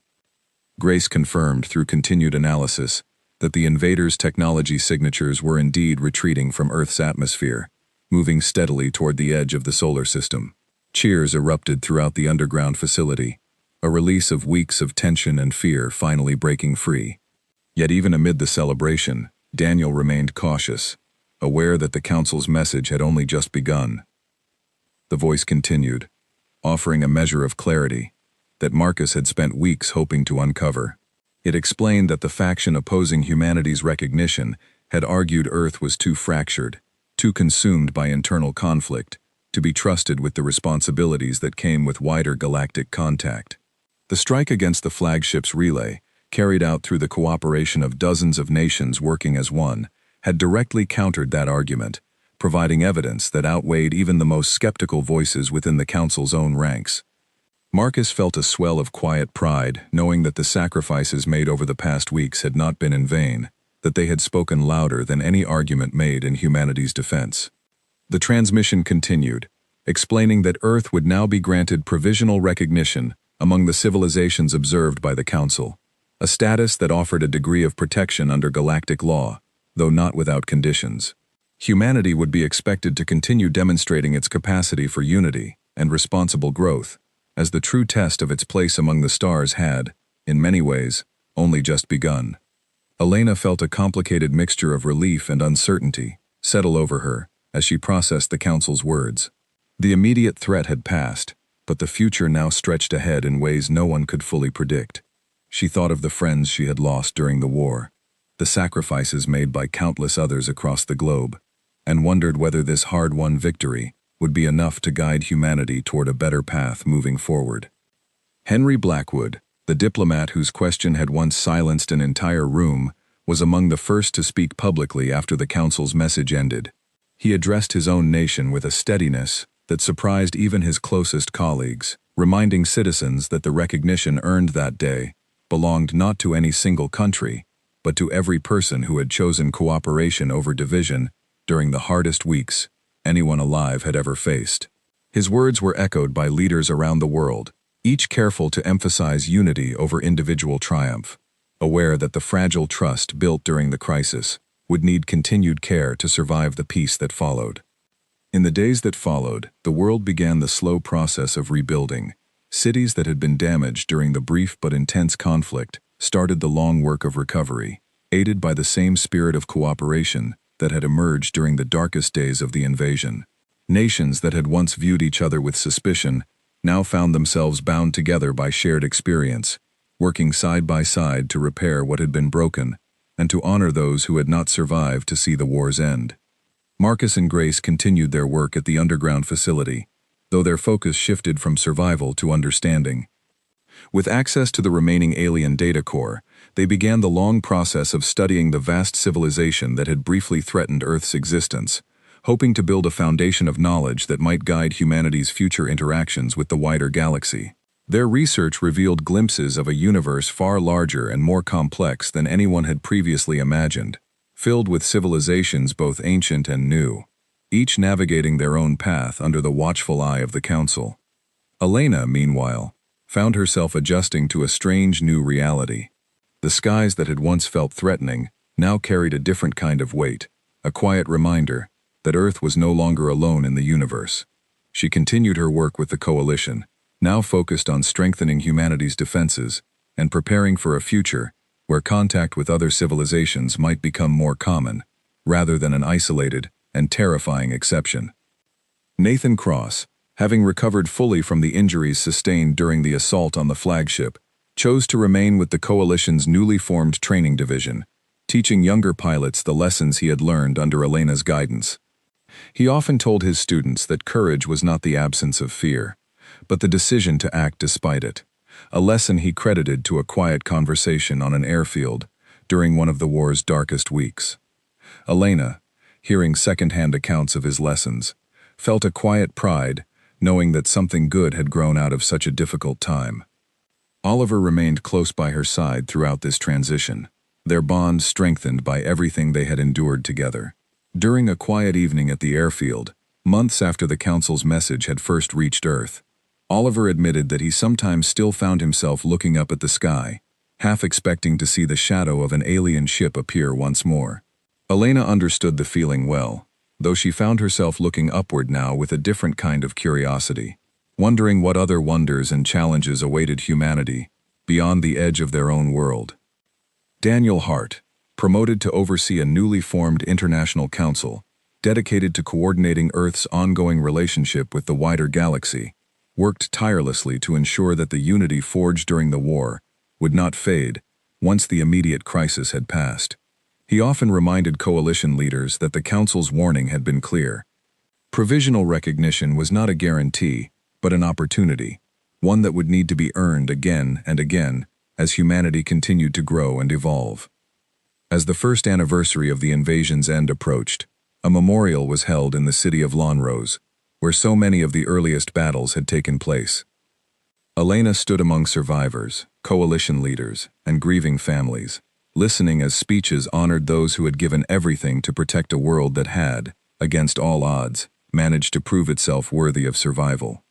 [SPEAKER 1] Grace confirmed through continued analysis that the invaders' technology signatures were indeed retreating from Earth's atmosphere, moving steadily toward the edge of the solar system. Cheers erupted throughout the underground facility, a release of weeks of tension and fear finally breaking free. Yet even amid the celebration, Daniel remained cautious, aware that the Council's message had only just begun. The voice continued, offering a measure of clarity that Marcus had spent weeks hoping to uncover. It explained that the faction opposing humanity's recognition had argued Earth was too fractured, too consumed by internal conflict, to be trusted with the responsibilities that came with wider galactic contact. The strike against the flagship's relay, carried out through the cooperation of dozens of nations working as one, had directly countered that argument, providing evidence that outweighed even the most skeptical voices within the Council's own ranks. Marcus felt a swell of quiet pride, knowing that the sacrifices made over the past weeks had not been in vain, that they had spoken louder than any argument made in humanity's defense. The transmission continued, explaining that Earth would now be granted provisional recognition among the civilizations observed by the Council, a status that offered a degree of protection under galactic law, though not without conditions. Humanity would be expected to continue demonstrating its capacity for unity and responsible growth, as the true test of its place among the stars had, in many ways, only just begun. Elena felt a complicated mixture of relief and uncertainty settle over her as she processed the Council's words. The immediate threat had passed, but the future now stretched ahead in ways no one could fully predict. She thought of the friends she had lost during the war, the sacrifices made by countless others across the globe, and wondered whether this hard-won victory would be enough to guide humanity toward a better path moving forward. Henry Blackwood, the diplomat whose question had once silenced an entire room, was among the first to speak publicly after the council's message ended. He addressed his own nation with a steadiness that surprised even his closest colleagues, reminding citizens that the recognition earned that day belonged not to any single country, but to every person who had chosen cooperation over division during the hardest weeks anyone alive had ever faced. His words were echoed by leaders around the world, each careful to emphasize unity over individual triumph, aware that the fragile trust built during the crisis would need continued care to survive the peace that followed. In the days that followed, the world began the slow process of rebuilding. Cities that had been damaged during the brief but intense conflict started the long work of recovery, aided by the same spirit of cooperation that had emerged during the darkest days of the invasion. Nations that had once viewed each other with suspicion now found themselves bound together by shared experience, working side by side to repair what had been broken and to honor those who had not survived to see the war's end. Marcus and Grace continued their work at the underground facility, though their focus shifted from survival to understanding. With access to the remaining alien data core, they began the long process of studying the vast civilization that had briefly threatened Earth's existence, hoping to build a foundation of knowledge that might guide humanity's future interactions with the wider galaxy. Their research revealed glimpses of a universe far larger and more complex than anyone had previously imagined, filled with civilizations both ancient and new, each navigating their own path under the watchful eye of the Council. Elena, meanwhile, found herself adjusting to a strange new reality. The skies that had once felt threatening now carried a different kind of weight, a quiet reminder that Earth was no longer alone in the universe. She continued her work with the Coalition, now focused on strengthening humanity's defenses and preparing for a future where contact with other civilizations might become more common, rather than an isolated and terrifying exception. Nathan Cross, having recovered fully from the injuries sustained during the assault on the flagship, chose to remain with the Coalition's newly formed training division, teaching younger pilots the lessons he had learned under Elena's guidance. He often told his students that courage was not the absence of fear, but the decision to act despite it, a lesson he credited to a quiet conversation on an airfield during one of the war's darkest weeks. Elena, hearing second-hand accounts of his lessons, felt a quiet pride knowing that something good had grown out of such a difficult time. Oliver remained close by her side throughout this transition, their bond strengthened by everything they had endured together. During a quiet evening at the airfield, months after the Council's message had first reached Earth, Oliver admitted that he sometimes still found himself looking up at the sky, half expecting to see the shadow of an alien ship appear once more. Elena understood the feeling well, though she found herself looking upward now with a different kind of curiosity, wondering what other wonders and challenges awaited humanity beyond the edge of their own world. Daniel Hart, promoted to oversee a newly formed international council dedicated to coordinating Earth's ongoing relationship with the wider galaxy, worked tirelessly to ensure that the unity forged during the war would not fade once the immediate crisis had passed. He often reminded coalition leaders that the Council's warning had been clear. Provisional recognition was not a guarantee, but an opportunity, one that would need to be earned again and again as humanity continued to grow and evolve. As the first anniversary of the invasion's end approached, a memorial was held in the city of Lonrose, where so many of the earliest battles had taken place. Elena stood among survivors, coalition leaders, and grieving families, listening as speeches honored those who had given everything to protect a world that had, against all odds, managed to prove itself worthy of survival.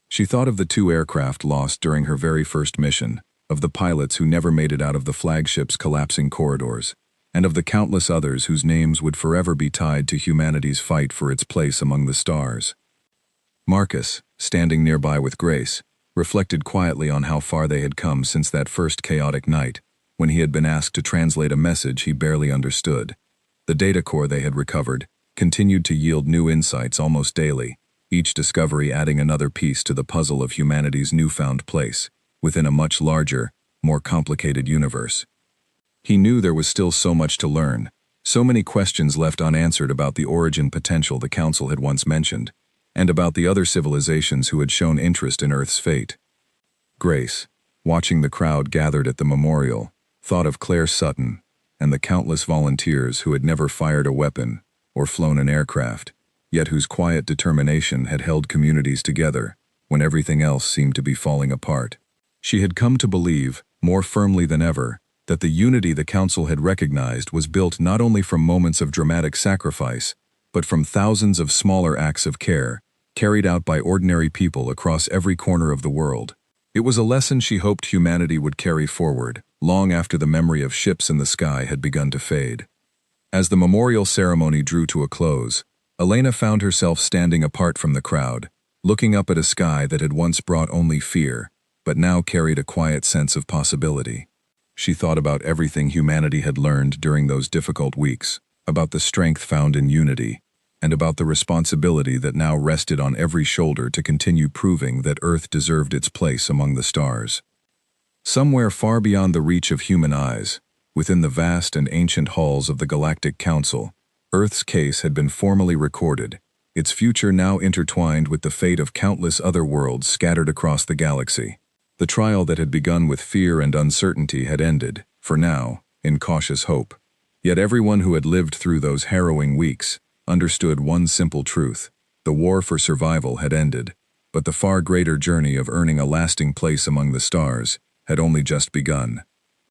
[SPEAKER 1] She thought of the 2 aircraft lost during her very first mission, of the pilots who never made it out of the flagship's collapsing corridors, and of the countless others whose names would forever be tied to humanity's fight for its place among the stars. Marcus, standing nearby with Grace, reflected quietly on how far they had come since that first chaotic night, when he had been asked to translate a message he barely understood. The data core they had recovered continued to yield new insights almost daily, each discovery adding another piece to the puzzle of humanity's newfound place within a much larger, more complicated universe. He knew there was still so much to learn, So many questions left unanswered about the origin potential the Council had once mentioned, and about the other civilizations who had shown interest in Earth's fate. Grace, watching the crowd gathered at the memorial, thought of Claire Sutton and the countless volunteers who had never fired a weapon or flown an aircraft, yet whose quiet determination had held communities together when everything else seemed to be falling apart. She had come to believe, more firmly than ever, that the unity the Council had recognized was built not only from moments of dramatic sacrifice, but from thousands of smaller acts of care, carried out by ordinary people across every corner of the world. It was a lesson she hoped humanity would carry forward, long after the memory of ships in the sky had begun to fade. As the memorial ceremony drew to a close, Elena found herself standing apart from the crowd, looking up at a sky that had once brought only fear, but now carried a quiet sense of possibility. She thought about everything humanity had learned during those difficult weeks, about the strength found in unity, and about the responsibility that now rested on every shoulder to continue proving that Earth deserved its place among the stars. Somewhere far beyond the reach of human eyes, within the vast and ancient halls of the Galactic Council, Earth's case had been formally recorded, its future now intertwined with the fate of countless other worlds scattered across the galaxy. The trial that had begun with fear and uncertainty had ended, for now, in cautious hope. Yet everyone who had lived through those harrowing weeks understood one simple truth: the war for survival had ended, but the far greater journey of earning a lasting place among the stars had only just begun.